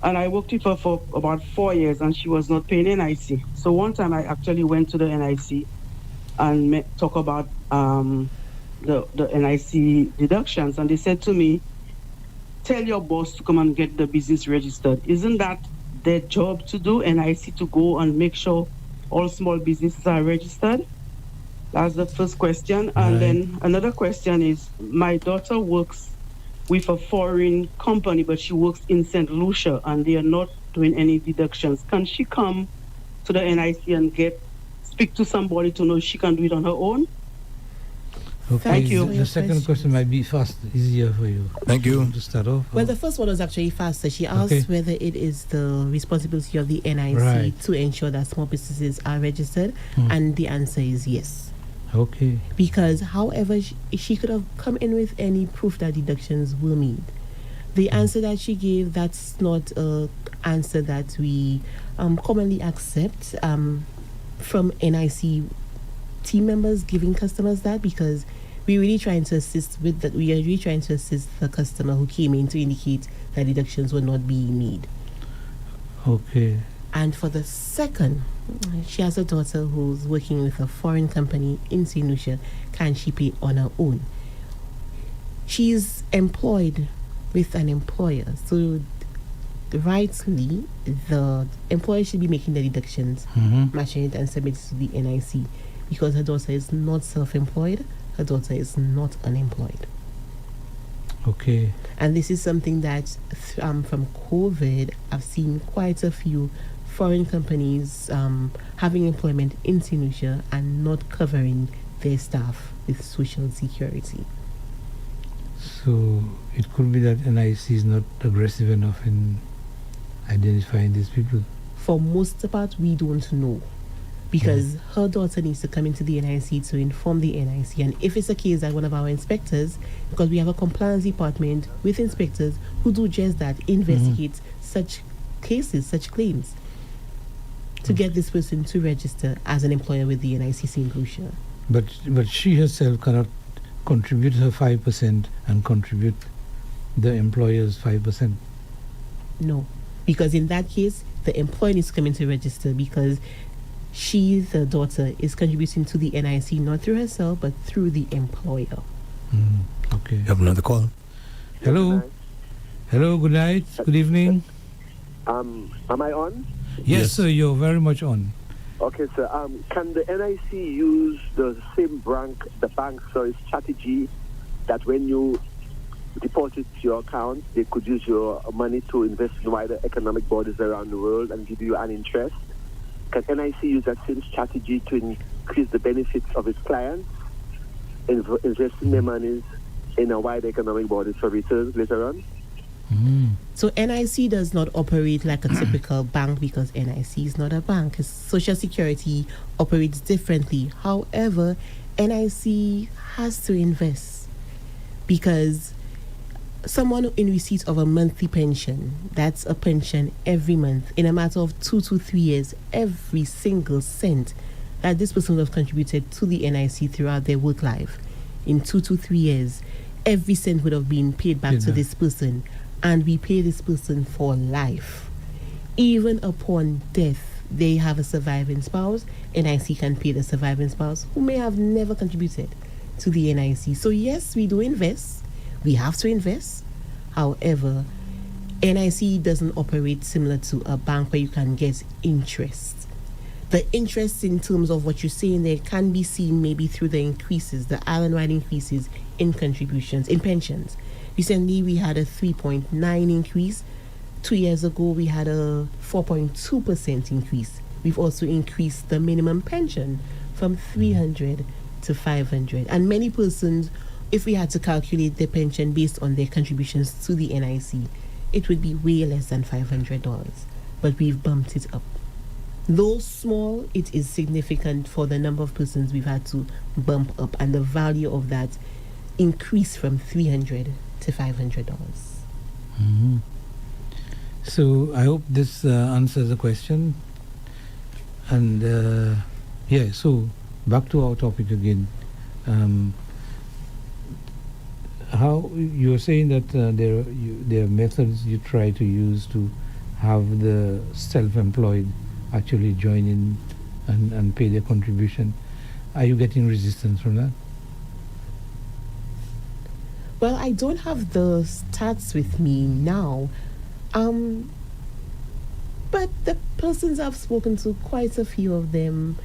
And I worked with her for about 4 years, and she was not paying NIC. So one time I actually went to the NIC and talk about the NIC deductions. And they said to me, tell your boss to come and get the business registered. Isn't that their job to do, NIC to go and make sure all small businesses are registered? That's the first question. And then another question is, my daughter works with a foreign company, but she works in St. Lucia, and they are not doing any deductions. Can she come to the NIC and speak to somebody to know she can do it on her own?
Okay.
Thank you.
The second question might be easier for you.
Thank you.
To start off.
Well, the first one was actually faster. She asked whether it is the responsibility of the NIC to ensure that small businesses are registered, and the answer is yes.
Okay.
Because, however, she could have come in with any proof that deductions were made. The answer that she gave, that's not an answer that we commonly accept from NIC team members giving customers that, because we're really trying to assist with that. We are really trying to assist the customer who came in to indicate that deductions were not being made.
Okay.
And for the second, she has a daughter who's working with a foreign company in St. Lucia. Can she pay on her own? She's employed with an employer, so rightly the employer should be making the deductions, matching it and submit it to the NIC, because her daughter is not self-employed, her daughter is not unemployed.
Okay.
And this is something that from COVID, I've seen quite a few foreign companies having employment in St. Lucia and not covering their staff with social security.
So it could be that NIC is not aggressive enough in identifying these people.
For most part, we don't know, because her daughter needs to come into the NIC to inform the NIC. And if it's a case that one of our inspectors, because we have a compliance department with inspectors who do just that, investigate such cases, such claims, to get this person to register as an employer with the NIC St. Lucia.
But she herself cannot contribute her 5% and contribute the employer's 5%.
No, because in that case, the employer needs to come in to register, because she, the daughter, is contributing to the NIC not through herself but through the employer.
Okay. You have another call.
Hello. Hello, good night, good evening.
Am I on?
Yes, sir, you're very much on.
Okay, sir. Can the NIC use the same bank strategy that when you deposit your account, they could use your money to invest in wider economic bodies around the world and give you an interest? Can NIC use that same strategy to increase the benefits of its clients, investing their monies in a wide economic bodies for returns later on?
So NIC does not operate like a typical bank because NIC is not a bank. Social Security operates differently. However, NIC has to invest because someone in receipt of a monthly pension, that's a pension every month, in a matter of 2 to 3 years, every single cent that this person would have contributed to the NIC throughout their work life, in 2 to 3 years, every cent would have been paid back to this person. And we pay this person for life. Even upon death, they have a surviving spouse. NIC can pay the surviving spouse who may have never contributed to the NIC. So yes, we do invest. We have to invest. However, NIC doesn't operate similar to a bank where you can get interest. The interest in terms of what you're saying there can be seen maybe through the increases, the island-wide increases in contributions, in pensions. Recently, we had a 3.9 increase. 2 years ago, we had a 4.2% increase. We've also increased the minimum pension from 300 to 500. And many persons, if we had to calculate their pension based on their contributions to the NIC, it would be way less than $500. But we've bumped it up. Though small, it is significant for the number of persons we've had to bump up and the value of that increase from $300 to $500.
So I hope this answers the question. And so back to our topic again. How you are saying that there are methods you try to use to have the self-employed actually join in and pay their contribution. Are you getting resistance from that?
Well, I don't have the stats with me now, but the persons I've spoken to, quite a few of them,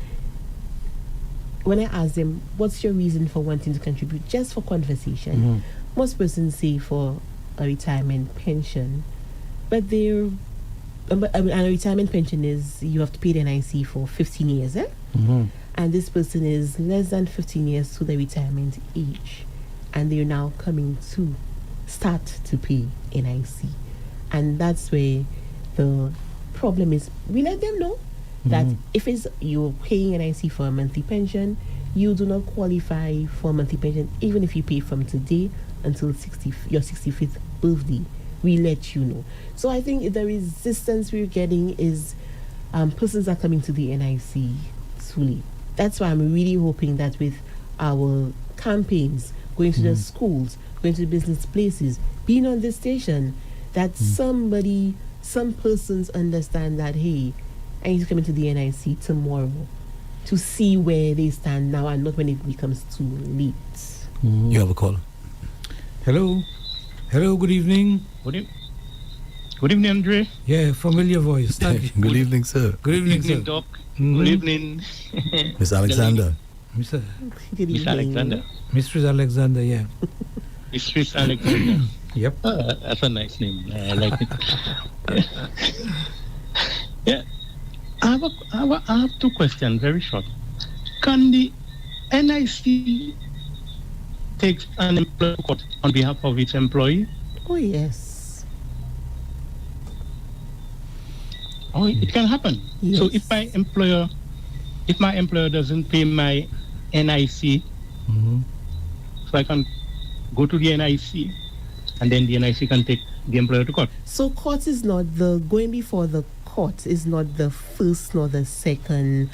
when I ask them, what's your reason for wanting to contribute, just for conversation, most persons say for a retirement pension, but a retirement pension is, you have to pay the NIC for 15 years, and this person is less than 15 years to the retirement age. And they're now coming to start to pay NIC. And that's where the problem is. We let them know that if you're paying NIC for a monthly pension, you do not qualify for a monthly pension, even if you pay from today until your 65th birthday. We let you know. So I think the resistance we're getting is persons are coming to the NIC too late. That's why I'm really hoping that with our campaigns, going to the schools, going to the business places, being on this station, that some persons understand that, hey, I need to come into the NIC tomorrow to see where they stand now and not when it becomes too late.
You have a call.
Hello, good evening.
Good evening, Andre.
Yeah, familiar voice.
Good evening, sir.
Good evening, sir.
Doc. Good evening.
Miss Alexander.
Miss
Alexander.
Mistress Alexander, yeah.
Mistress Alexander.
Yep.
That's a nice name. I like it. Yeah. I have two questions, very short. Can the NIC take an employer court on behalf of its employee?
Oh, yes.
Oh, it can happen.
Yes.
So if my employer doesn't pay my NIC, so I can go to the NIC, and then the NIC can take the employer to court.
So court is not going before the court is not the first nor the second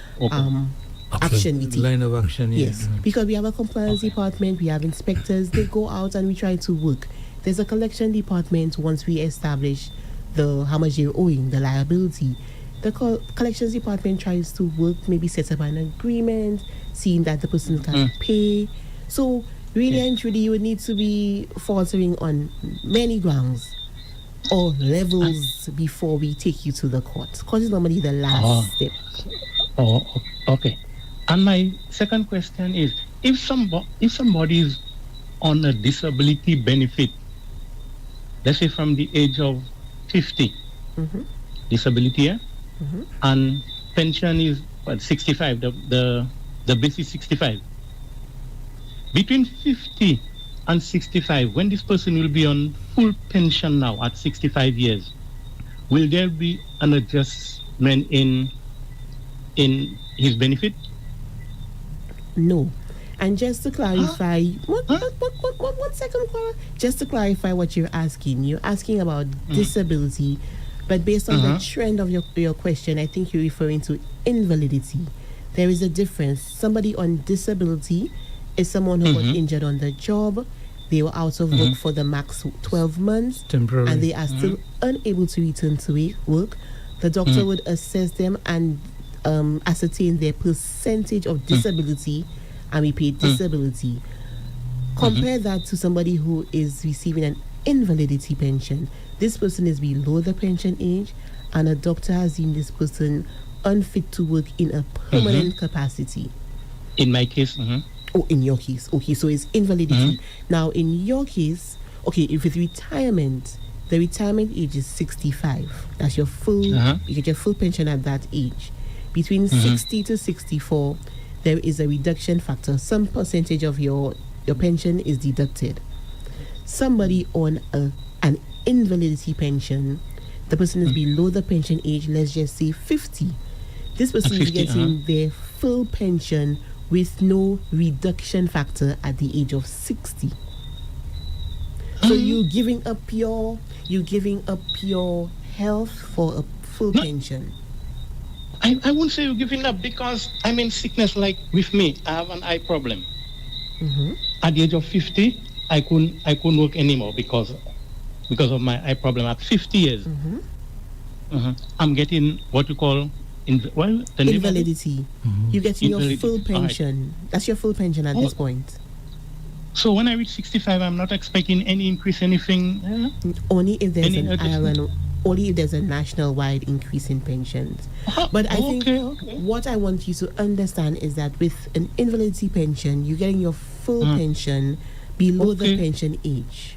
action we take.
Line of action,
yes. Because we have a compliance department, we have inspectors, they go out and we try to work. There's a collection department once we establish how much you're owing, the liability. The collections department tries to work, maybe set up an agreement, seeing that the person can pay. So really and truly, you would need to be faltering on many grounds or levels before we take you to the court? Court is normally the last step.
Okay. And my second question is, if somebody is on a disability benefit, let's say from the age of 50, disability, and pension is 65, the base is 65. Between 50 and 65, when this person will be on full pension now at 65 years, will there be an adjustment in his benefit?
No. And just to clarify, one second, Cora. Just to clarify what you're asking about disability, but based on the trend of your question, I think you're referring to invalidity. There is a difference. Somebody on disability is someone who got injured on the job. They were out of work for the max 12 months,
temporary,
and they are still unable to return to work. The doctor would assess them and ascertain their percentage of disability, and we pay disability. Compare that to somebody who is receiving an invalidity pension. This person is below the pension age, and a doctor has deemed this person unfit to work in a permanent capacity.
In my case,
Oh, in your case. Okay, so it's invalidity. Now, in your case, okay, if it's retirement, the retirement age is 65. That's your full, you get your full pension at that age. Between 60 to 64, there is a reduction factor. Some percentage of your pension is deducted. Somebody on an invalidity pension, the person is below the pension age, let's just say 50. This person 50, is getting their full pension with no reduction factor at the age of 60. So you're giving up your health for a full pension.
I won't say you're giving up, because I'm in sickness. Like with me, I have an eye problem. At the age of 50, I couldn't work anymore because of my eye problem. At 50 years, I'm getting what you call
invalidity. You're getting your full pension. Right. That's your full pension at this point.
So when I reach 65, I'm not expecting any increase, anything.
Only if there's an island. Only if there's a national-wide increase in pensions. But I think what I want you to understand is that with an invalidity pension, you're getting your full pension below the pension age.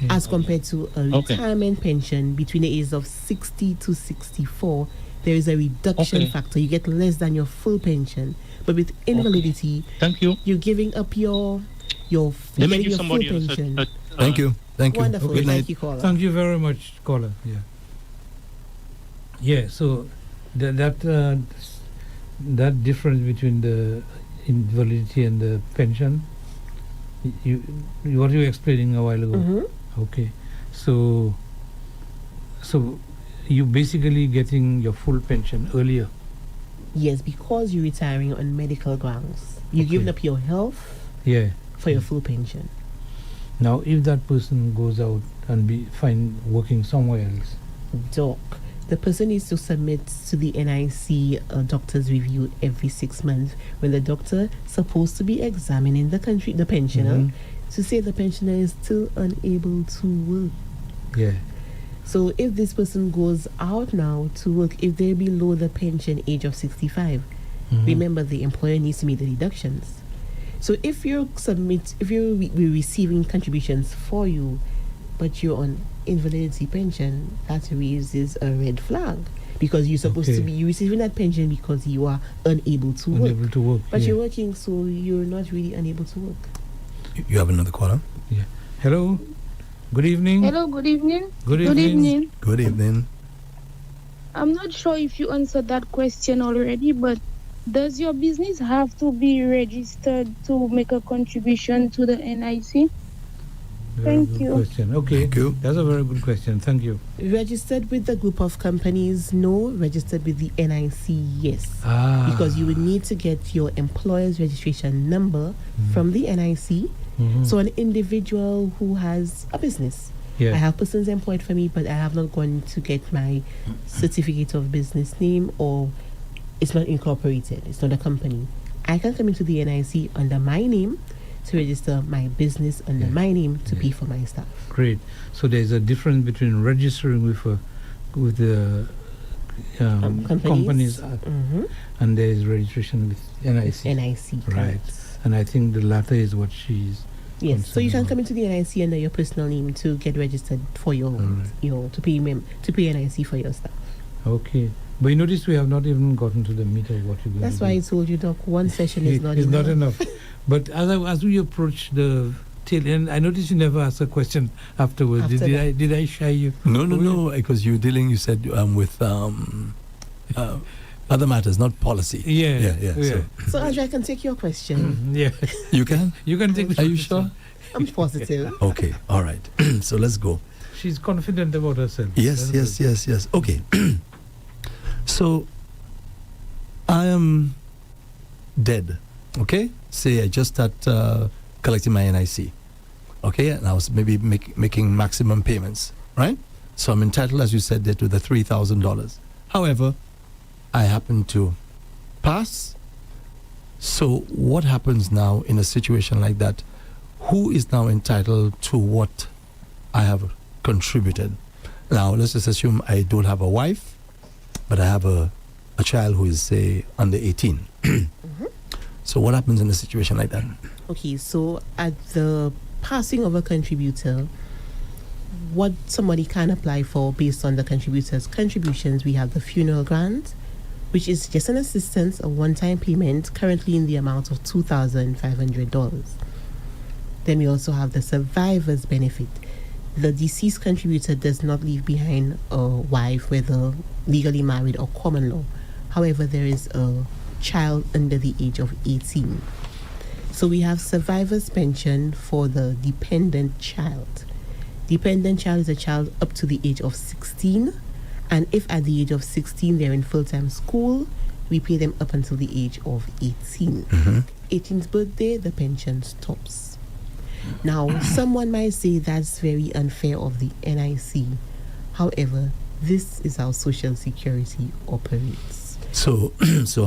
As compared to a retirement pension between the ages of 60 to 64, there is a reduction factor. You get less than your full pension. But with invalidity, you're giving up your full pension.
Thank you.
Wonderful.
Good night.
Thank you, caller.
Thank you very much, caller. Yeah, so that difference between the invalidity and the pension, what you were explaining a while ago. Okay, so you basically getting your full pension earlier.
Yes, because you're retiring on medical grounds. You're giving up your health for your full pension.
Now, if that person goes out and find working somewhere else,
Doc, the person needs to submit to the NIC a doctor's review every 6 months, when the doctor supposed to be examining the pensioner, to say the pensioner is still unable to work.
Yeah.
So if this person goes out now to work, if they're below the pension age of 65, remember the employer needs to make the deductions. So if you're receiving contributions for you, but you're on invalidity pension, that raises a red flag, because you're supposed to be receiving that pension because you are unable to work. But you're working, so you're not really unable to work.
You have another caller?
Yeah. Hello. Good evening.
Hello, good evening.
Good evening.
Good evening.
I'm not sure if you answered that question already, but does your business have to be registered to make a contribution to the NIC? Thank you.
Question. Okay.
Thank you.
That's a very good question. Thank you.
Registered with the group of companies, no. Registered with the NIC, yes. Because you would need to get your employer's registration number from the NIC. So an individual who has a business, I have persons employed for me, but I have not gone to get my certificate of business name, or it's not incorporated, it's not a company. I can come into the NIC under my name, to register my business under my name to pay for my staff.
Great. So there's a difference between registering with the Companies Act, and there is registration with NIC.
NIC,
right?
correct.
And I think the latter is what she's.
Yes. So you can come into the NIC under your personal name to get registered for your to pay NIC for your staff.
Okay. But you notice we have not even gotten to the meat of what you're going
That's
to
why
do.
I told you, Doc, one session is not
it's
enough.
not enough. But as we approach the tail end, I noticed you never asked a question afterwards. Did I shy you?
No, because you said with other matters, not policy.
Yeah.
So Andrea, I can take your question.
Yeah.
You can?
You can take the
Are you sure?
I'm positive.
Okay, all right. So let's go.
She's confident about herself.
Yes. Okay. So I am dead. Okay? Say I just start collecting my NIC. Okay? And I was maybe making maximum payments, right? So I'm entitled, as you said, there to the $3,000. However, I happen to pass. So what happens now in a situation like that? Who is now entitled to what I have contributed? Now, let's just assume I don't have a wife, but I have a child who is, say, under 18. So what happens in a situation like that?
Okay, so at the passing of a contributor, what somebody can apply for based on the contributor's contributions, we have the funeral grant, which is just an assistance, a one-time payment, currently in the amount of $2,500. Then we also have the survivor's benefit. The deceased contributor does not leave behind a wife, whether legally married or common law. However, there is a child under the age of 18. So we have survivor's pension for the dependent child. Dependent child is a child up to the age of 16. And if at the age of 16 they're in full-time school, we pay them up until the age of 18. 18th birthday, the pension stops. Now, someone might say that's very unfair of the NIC. However, this is how Social Security operates.
So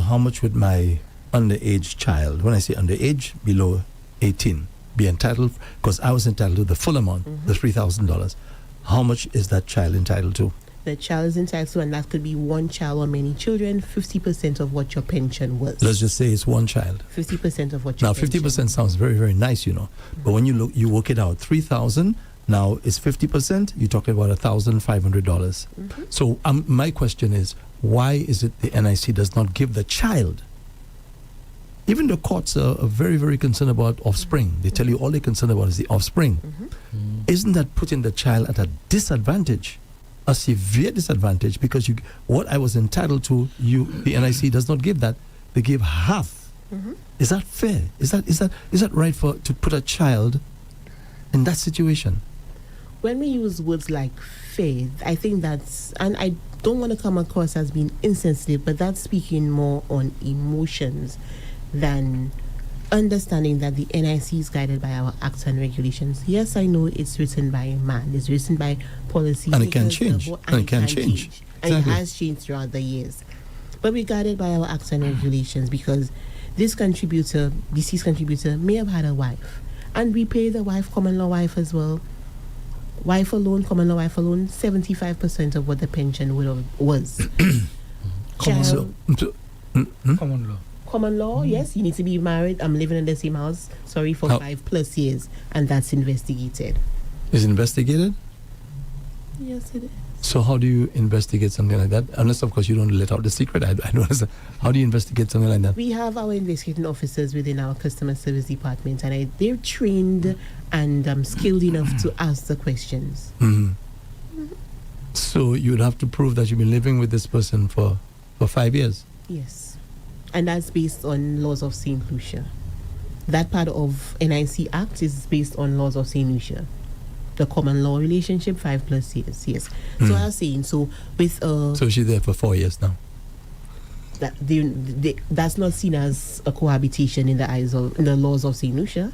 how much would my underage child, when I say underage, below 18, be entitled? Because I was entitled to the full amount, the $3,000. How much is that child entitled to?
The child is entitled to, and that could be one child or many children, 50% of what your pension was.
Let's just say it's one child.
50% of what your
Now,
pension
50% sounds very, very nice, But when you work it out, 3,000, now it's 50%, you're talking about $1,500. So my question is, why is it the NIC does not give the child? Even the courts are very, very concerned about offspring. They tell you all they're concerned about is the offspring. Isn't that putting the child at a disadvantage? A severe disadvantage, because what I was entitled to, the NIC does not give that. They give half. Is that fair? Is that right to put a child in that situation?
When we use words like fair, I think that's, and I don't want to come across as being insensitive, but that's speaking more on emotions than understanding that the NIC is guided by our acts and regulations. Yes, I know it's written by a man, it's written by policy.
And it can change. And it can change.
And it has changed throughout the years. But we're guided by our acts and regulations because this contributor, deceased contributor, may have had a wife. And we pay the wife, common law wife as well. Wife alone, common law wife alone, 75% of what the pension was.
Common law.
Common law, yes, you need to be married. I'm living in the same house, for 5+ years, and that's investigated.
Is it investigated?
Yes, it is.
So how do you investigate something like that? Unless, of course, you don't let out the secret. I don't understand. How do you investigate something like that?
We have our investigating officers within our customer service department, and they're trained and skilled enough to ask the questions.
So you'd have to prove that you've been living with this person for 5 years?
Yes. And that's based on laws of St. Lucia. That part of NIC Act is based on laws of St. Lucia. The common law relationship, 5+ years, yes. So I was saying, so with...
so she's there for 4 years now?
That's not seen as a cohabitation in the eyes of in the laws of St. Lucia,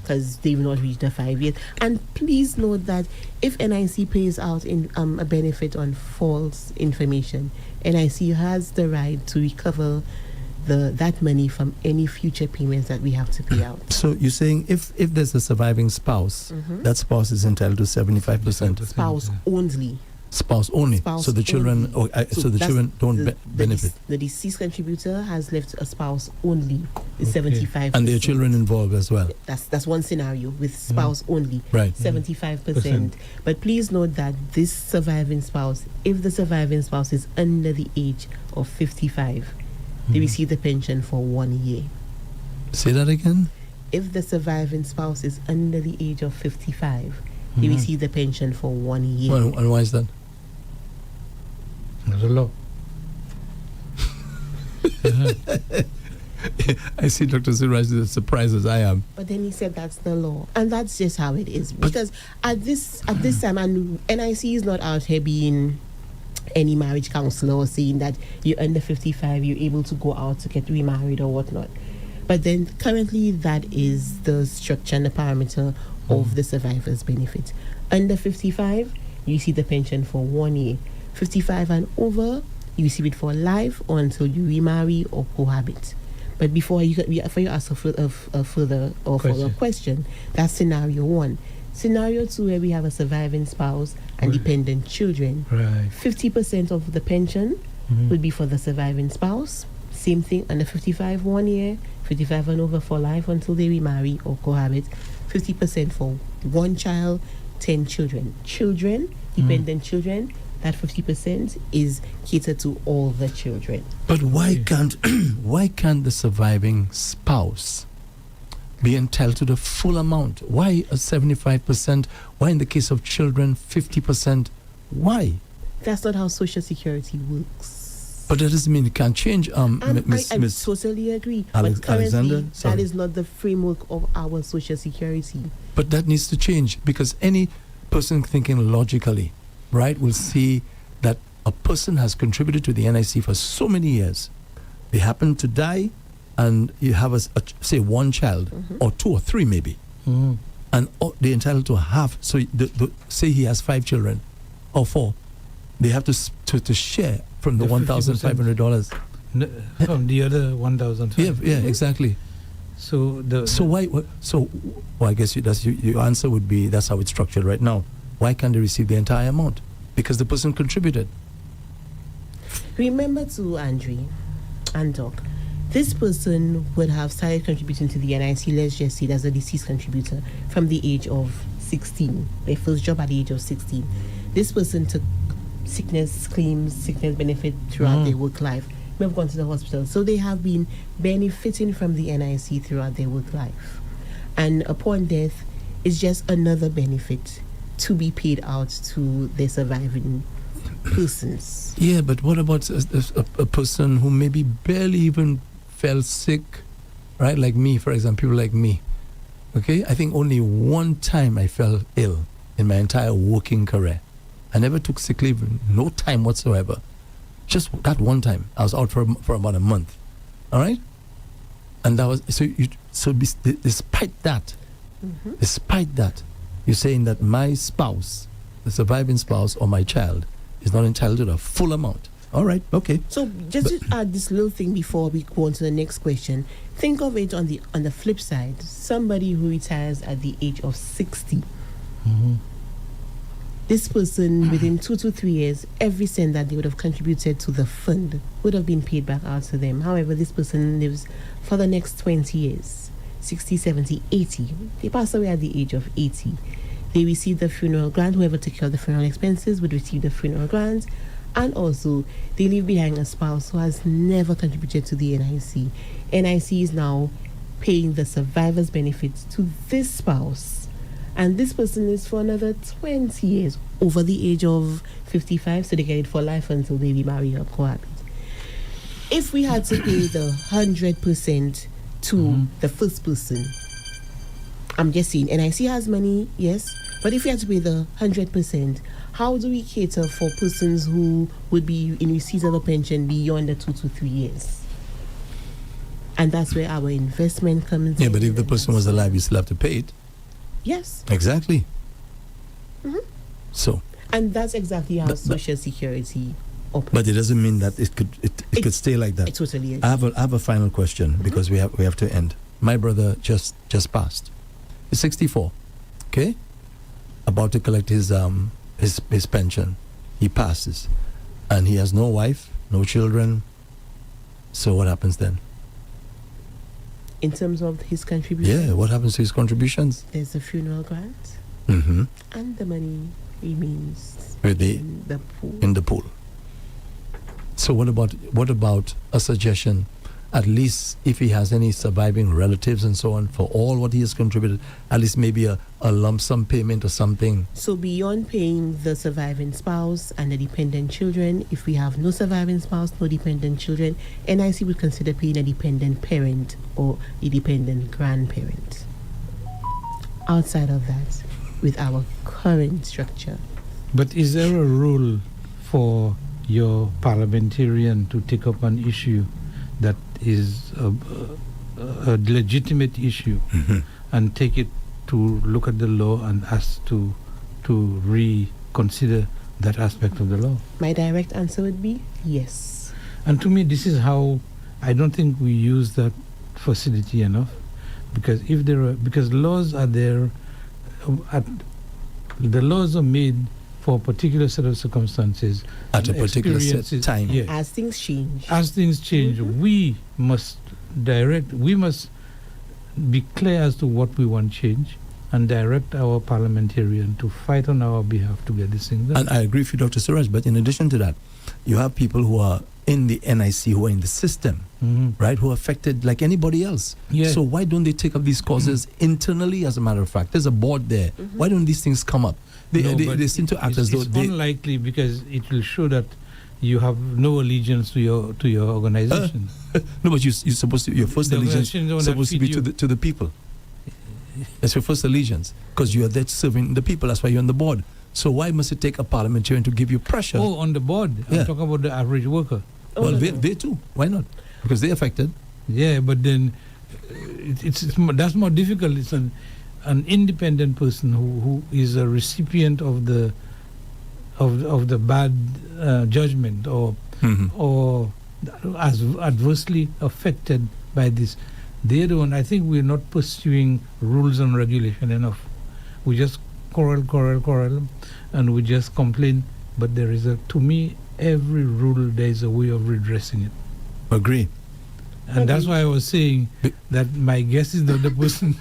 because they've not reached the 5 years. And please note that if NIC pays out in a benefit on false information, NIC has the right to recover that money from any future payments that we have to pay out.
So you're saying if there's a surviving spouse, that spouse is entitled to 75%.
Spouse only.
Spouse only.
Spouse
so the children,
only.
so the children don't benefit.
The deceased contributor has left a spouse only with 75%.
And their children involved as well.
That's one scenario with spouse only.
Right.
75%. But please note that this surviving spouse, if the surviving spouse is under the age of 55, they receive the pension for 1 year.
Say that again?
If the surviving spouse is under the age of 55, they receive the pension for 1 year.
Well, and why is that?
There's a law.
I see Dr. Suraj is as surprised as I am.
But then he said that's the law, and that's just how it is. Because at this time, and NIC is not out here being any marriage counselor or saying that you're under 55, you're able to go out to get remarried or whatnot. But then currently that is the structure and the parameter of the survivor's benefit. Under 55, you see the pension for 1 year. 55 and over, you receive it for life or until you remarry or cohabit. But before you ask a further question, that's scenario 1. Scenario 2, where we have a surviving spouse and dependent children.
Right.
50% of the pension would be for the surviving spouse. Same thing, under 55, 1 year, 55 and over for life until they remarry or cohabit. 50% for 1 child, 10 children. Dependent children, that 50% is catered to all the children.
But why can't the surviving spouse be entitled to the full amount? Why a 75%? Why in the case of children 50%? Why?
That's not how Social Security works.
But that doesn't mean it can't change.
I totally agree. But currently, that is not the framework of our Social Security.
But that needs to change, because any person thinking logically, right, will see that a person has contributed to the NIC for so many years. They happen to die, and you have say 1 child, or 2 or 3 maybe, and they're entitled to half. So say he has 5 children or 4, they have to share from the $1,500.
From the other $1,500.
Yeah, exactly.
So
I guess your answer would be that's how it's structured right now. Why can't they receive the entire amount? Because the person contributed.
Remember too, Andre and Doc, this person would have started contributing to the NIC, let's just say, as a deceased contributor from the age of 16, their first job at the age of 16. This person took sickness claims, sickness benefit throughout their work life. May have gone to the hospital. So they have been benefiting from the NIC throughout their work life. And upon death, it's just another benefit to be paid out to the surviving persons.
Yeah, but what about a person who maybe barely even fell sick, right? Like me, for example, people like me. Okay, I think only 1 time I fell ill in my entire working career. I never took sick leave, no time whatsoever. Just that 1 time. I was out for about a month. All right? And that was despite that, you're saying that my spouse, the surviving spouse or my child, is not entitled to the full amount. All right, okay.
So just to add this little thing before we go on to the next question, think of it on the flip side. Somebody who retires at the age of 60. This person, within 2 to 3 years, every cent that they would have contributed to the fund would have been paid back out to them. However, this person lives for the next 20 years, 60, 70, 80. They pass away at the age of 80. They receive the funeral grant. Whoever took care of the funeral expenses would receive the funeral grant. And also, they leave behind a spouse who has never contributed to the NIC. NIC is now paying the survivor's benefits to this spouse. And this person is for another 20 years over the age of 55, so they get it for life until they remarry or cohabit. If we had to pay the 100% to the first person, I'm just saying, NIC has money, yes, but if we had to pay the 100%, how do we cater for persons who would be in receipt of a pension beyond the 2 to 3 years? And that's where our investment comes in.
Yeah, but if the person was alive, you still have to pay it.
Yes.
Exactly.
Mm-hmm.
So.
And that's exactly how Social Security up.
But it doesn't mean that it could stay like that.
It totally is.
I have a final question because we have to end. My brother just passed. He's 64. Okay, about to collect his pension. He passes, and he has no wife, no children. So what happens then?
In terms of his contribution?
Yeah, what happens to his contributions?
There's a funeral grant, and the money remains in the pool.
In the pool. So what about a suggestion? At least if he has any surviving relatives and so on, for all what he has contributed, at least maybe a lump sum payment or something.
So beyond paying the surviving spouse and the dependent children, if we have no surviving spouse, no dependent children, NIC would consider paying a dependent parent or a dependent grandparent. Outside of that, with our current structure.
But is there a rule for your parliamentarian to take up an issue that is a legitimate issue and take it to look at the law and ask to reconsider that aspect of the law?
My direct answer would be yes.
And to me, this is how I don't think we use that facility enough, because because laws are there, the laws are made for a particular set of circumstances
at a particular set time.
Yeah.
As things change.
As things change, we must be clear as to what we want change and direct our parliamentarian to fight on our behalf to get this thing done.
And I agree with you, Dr. Suraj, but in addition to that, you have people who are in the NIC, who are in the system, right, who are affected like anybody else.
Yeah.
So why don't they take up these causes internally, as a matter of fact? There's a board there. Why don't these things come up? They seem to act as though
it's unlikely, because it will show that you have no allegiance to your organization.
No, but you're supposed to. Your first allegiance is supposed to be to the people. That's your first allegiance, because you are there serving the people. That's why you're on the board. So why must it take a parliamentarian to give you pressure?
Oh, on the board.
Yeah.
I'm talking about the average worker.
Well, they too. Why not? Because they're affected.
Yeah, but then that's more difficult. It's an independent person who is a recipient of the bad judgment or as adversely affected by this. They're the one. I think we're not pursuing rules and regulation enough. We just quarrel, and we just complain. But there is to me, every rule, there is a way of redressing it.
Agree.
And that's why I was saying that my guest is not the person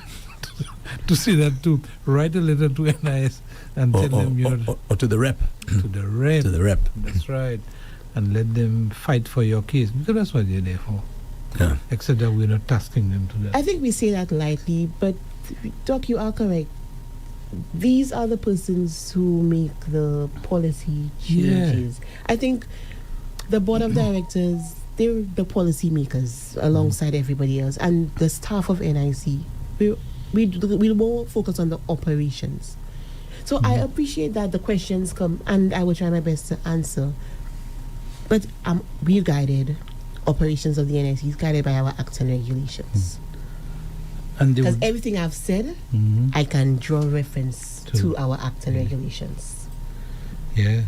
to say that, to write a letter to NIS and tell them
or to the rep.
To the rep.
To the rep.
That's right. And let them fight for your case, because that's what they're there for.
Yeah.
Except that we're not tasking them to that.
I think we say that lightly, but Doc, you are correct. These are the persons who make the policy changes. Yeah. I think the board of directors, they're the policy makers alongside everybody else, and the staff of NIC. We'll more focus on the operations. So I appreciate that the questions come, and I will try my best to answer. But we're guided, operations of the NIC is guided by our acts and regulations. Because everything I've said, I can draw reference to our acts and regulations.
Yeah.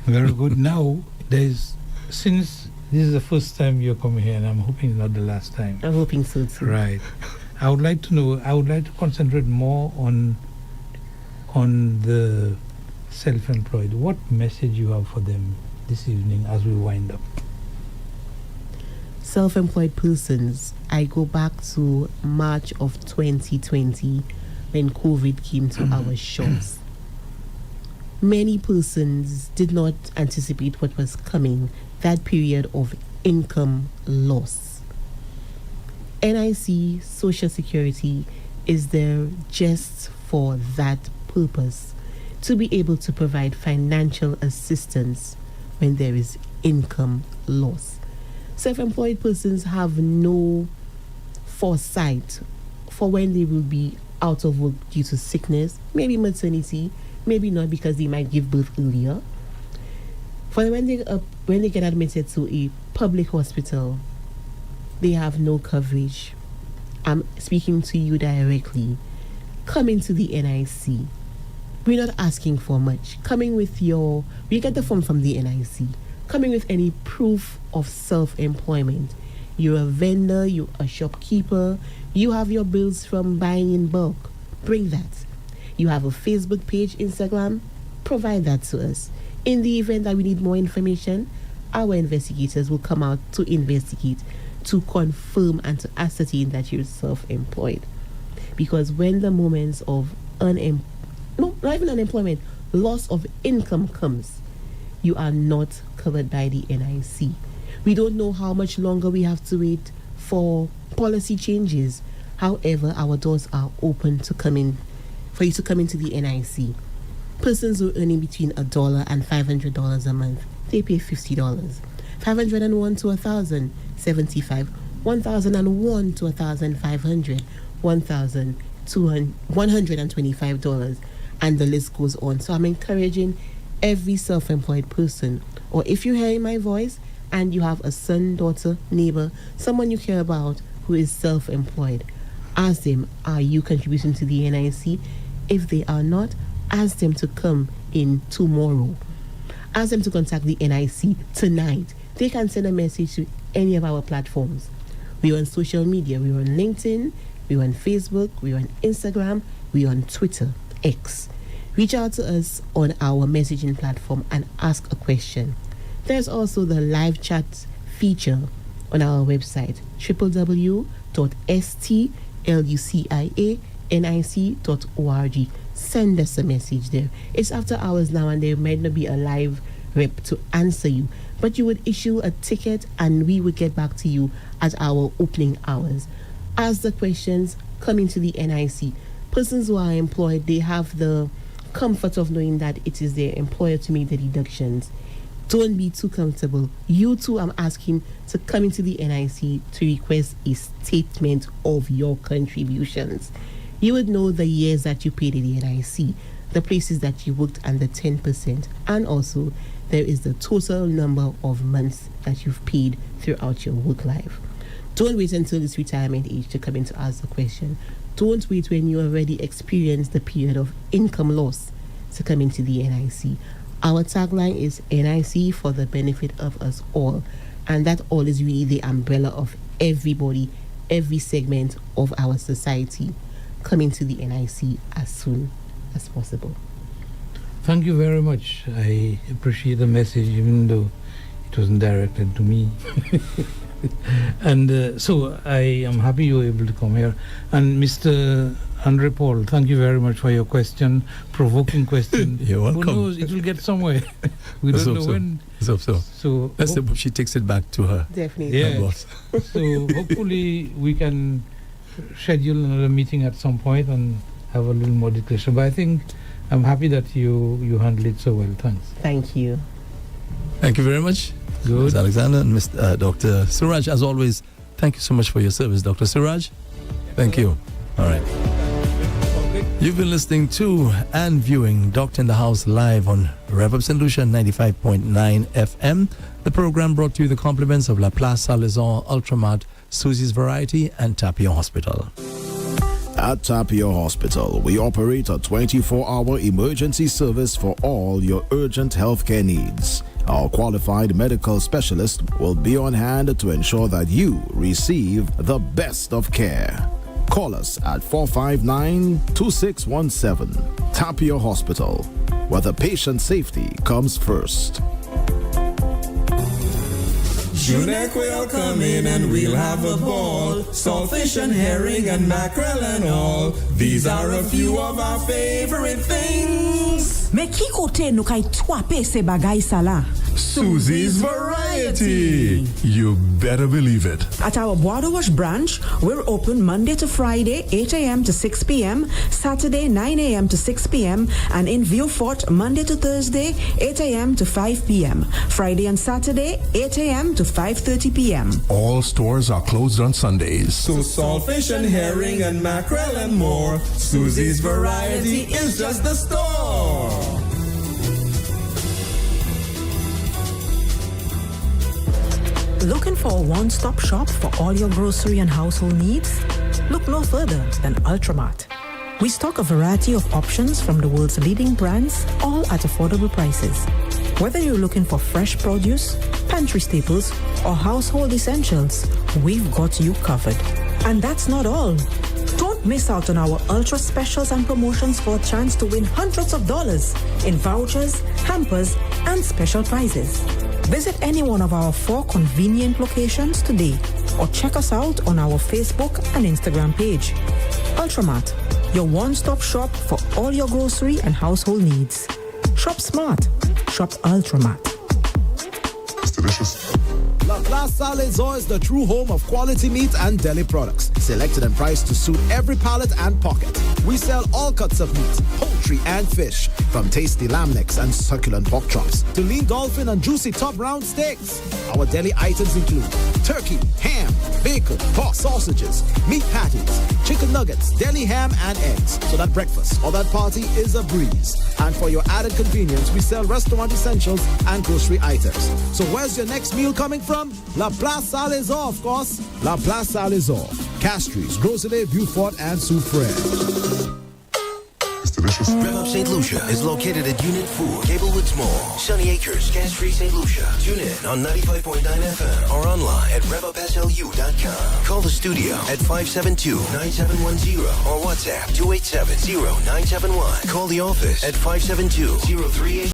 Very good. Now, since this is the first time you're coming here, and I'm hoping not the last time.
I'm hoping so too.
Right. I would like to concentrate more on the self-employed. What message you have for them this evening as we wind up?
Self-employed persons, I go back to March of 2020 when COVID came to our shores. Many persons did not anticipate what was coming, that period of income loss. NIC Social Security is there just for that purpose, to be able to provide financial assistance when there is income loss. Self-employed persons have no foresight for when they will be out of work due to sickness, maybe maternity, maybe not, because they might give birth earlier. For when they get admitted to a public hospital, they have no coverage. I'm speaking to you directly. Coming to the NIC, we're not asking for much. We get the form from the NIC. coming with any proof of self-employment. You're a vendor, you're a shopkeeper, you have your bills from buying in bulk. Bring that. You have a Facebook page, Instagram, provide that to us. In the event that we need more information, our investigators will come out to investigate, to confirm and to ascertain that you're self-employed. Because when the moments of not even unemployment, loss of income comes, you are not covered by the NIC. We don't know how much longer we have to wait for policy changes. However, our doors are open to come in, for you to come into the NIC. Persons who are earning between $1 and $500 a month, they pay $50. 501 to 1,000, $75. 1,001 to 1,500, $125, and the list goes on. So I'm encouraging every self-employed person, or if you're hearing my voice and you have a son, daughter, neighbor, someone you care about who is self-employed, ask them, are you contributing to the NIC? If they are not, ask them to come in tomorrow. Ask them to contact the NIC tonight. They can send a message to any of our platforms. We're on social media. We're on LinkedIn, we're on Facebook, we're on Instagram, we're on Twitter, X. Reach out to us on our messaging platform and ask a question. There's also the live chat feature on our website, www.stlucianic.org. Send us a message there. It's after hours now and there might not be a live rep to answer you, but you would issue a ticket and we would get back to you at our opening hours. Ask the questions, come into the NIC. Persons who are employed, they have the comfort of knowing that it is their employer to make the deductions. Don't be too comfortable. You too, I'm asking to come into the NIC to request a statement of your contributions. You would know the years that you paid in the NIC, the places that you worked, and the 10%. And also, there is the total number of months that you've paid throughout your work life. Don't wait until this retirement age to come in to ask the question. Don't wait when you already experienced the period of income loss to come into the NIC. Our tagline is NIC for the benefit of us all. And that all is really the umbrella of everybody, every segment of our society. Come into the NIC as soon as possible.
Thank you very much. I appreciate the message, even though it wasn't directed to me. And so I am happy you were able to come here. And Mr. Andre Paul, thank you very much for your question, provoking question.
You're welcome.
Who knows, it will get somewhere. We don't know when.
So let's hope she takes it back to her.
Definitely.
Yeah.
Her boss.
So hopefully we can schedule another meeting at some point and have a little more discussion. But I think I'm happy that you handled it so well. Thanks.
Thank you.
Thank you very much.
Good.
Ms. Alexander and Mr. Dr. Suraj, as always, thank you so much for your service, Dr. Suraj. Thank you. All right. You've been listening to and viewing Doctor in the House live on Rev-Up Slu 95.9 FM. The program brought to you the compliments of La Place Salazar, Ultramat, Susie's Variety, and Tapio Hospital.
At Tapio Hospital, we operate a 24-hour emergency service for all your urgent healthcare needs. Our qualified medical specialist will be on hand to ensure that you receive the best of care. Call us at 459-2617. Tapio Hospital, where the patient safety comes first.
Junek will come in and we'll have a ball. Saltfish and herring and mackerel and all. These are a few of our favorite things.
Mais qui kote nou kay twape se bagay sa la?
Susie's Variety. You better believe it.
At our Bois Wash branch, we're open Monday to Friday, 8 a.m. to 6 p.m., Saturday, 9 a.m. to 6 p.m., and in Vieux-Fort, Monday to Thursday, 8 a.m. to 5 p.m., Friday and Saturday, 8 a.m. to 5:30 p.m.
All stores are closed on Sundays.
So saltfish and herring and mackerel and more. Susie's Variety is just the store.
Looking for a one-stop shop for all your grocery and household needs? Look no further than Ultramat. We stock a variety of options from the world's leading brands, all at affordable prices. Whether you're looking for fresh produce, pantry staples, or household essentials, we've got you covered. And that's not all. Don't miss out on our ultra specials and promotions for a chance to win hundreds of dollars in vouchers, hampers, and special prizes. Visit any one of our 4 convenient locations today or check us out on our Facebook and Instagram page. Ultramat, your one-stop shop for all your grocery and household needs. Shop smart. Shop Ultramat.
It's delicious.
La Plaza Salazar is the true home of quality meat and deli products, selected and priced to suit every palate and pocket. We sell all cuts of meat, poultry and fish, from tasty lamb necks and succulent pork chops to lean dolphin and juicy top round steaks. Our deli items include turkey, ham, bacon, pork sausages, meat patties, chicken nuggets, deli ham and eggs, so that breakfast or that party is a breeze. And for your added convenience, we sell restaurant essentials and grocery items. So where's your next meal coming from? La Plaza Salazar, of course. La Plaza Salazar, Castries, Groselet, Beaufort, and Soufrière.
It's delicious.
Rev-Up St. Lucia is located at Unit 4, Gablewoods Mall, Sunny Acres, Castries, St. Lucia. Tune in on 95.9 FM or online at revupslu.com. Call the studio at 572-9710 or WhatsApp 287-0971. Call the office at 572-038.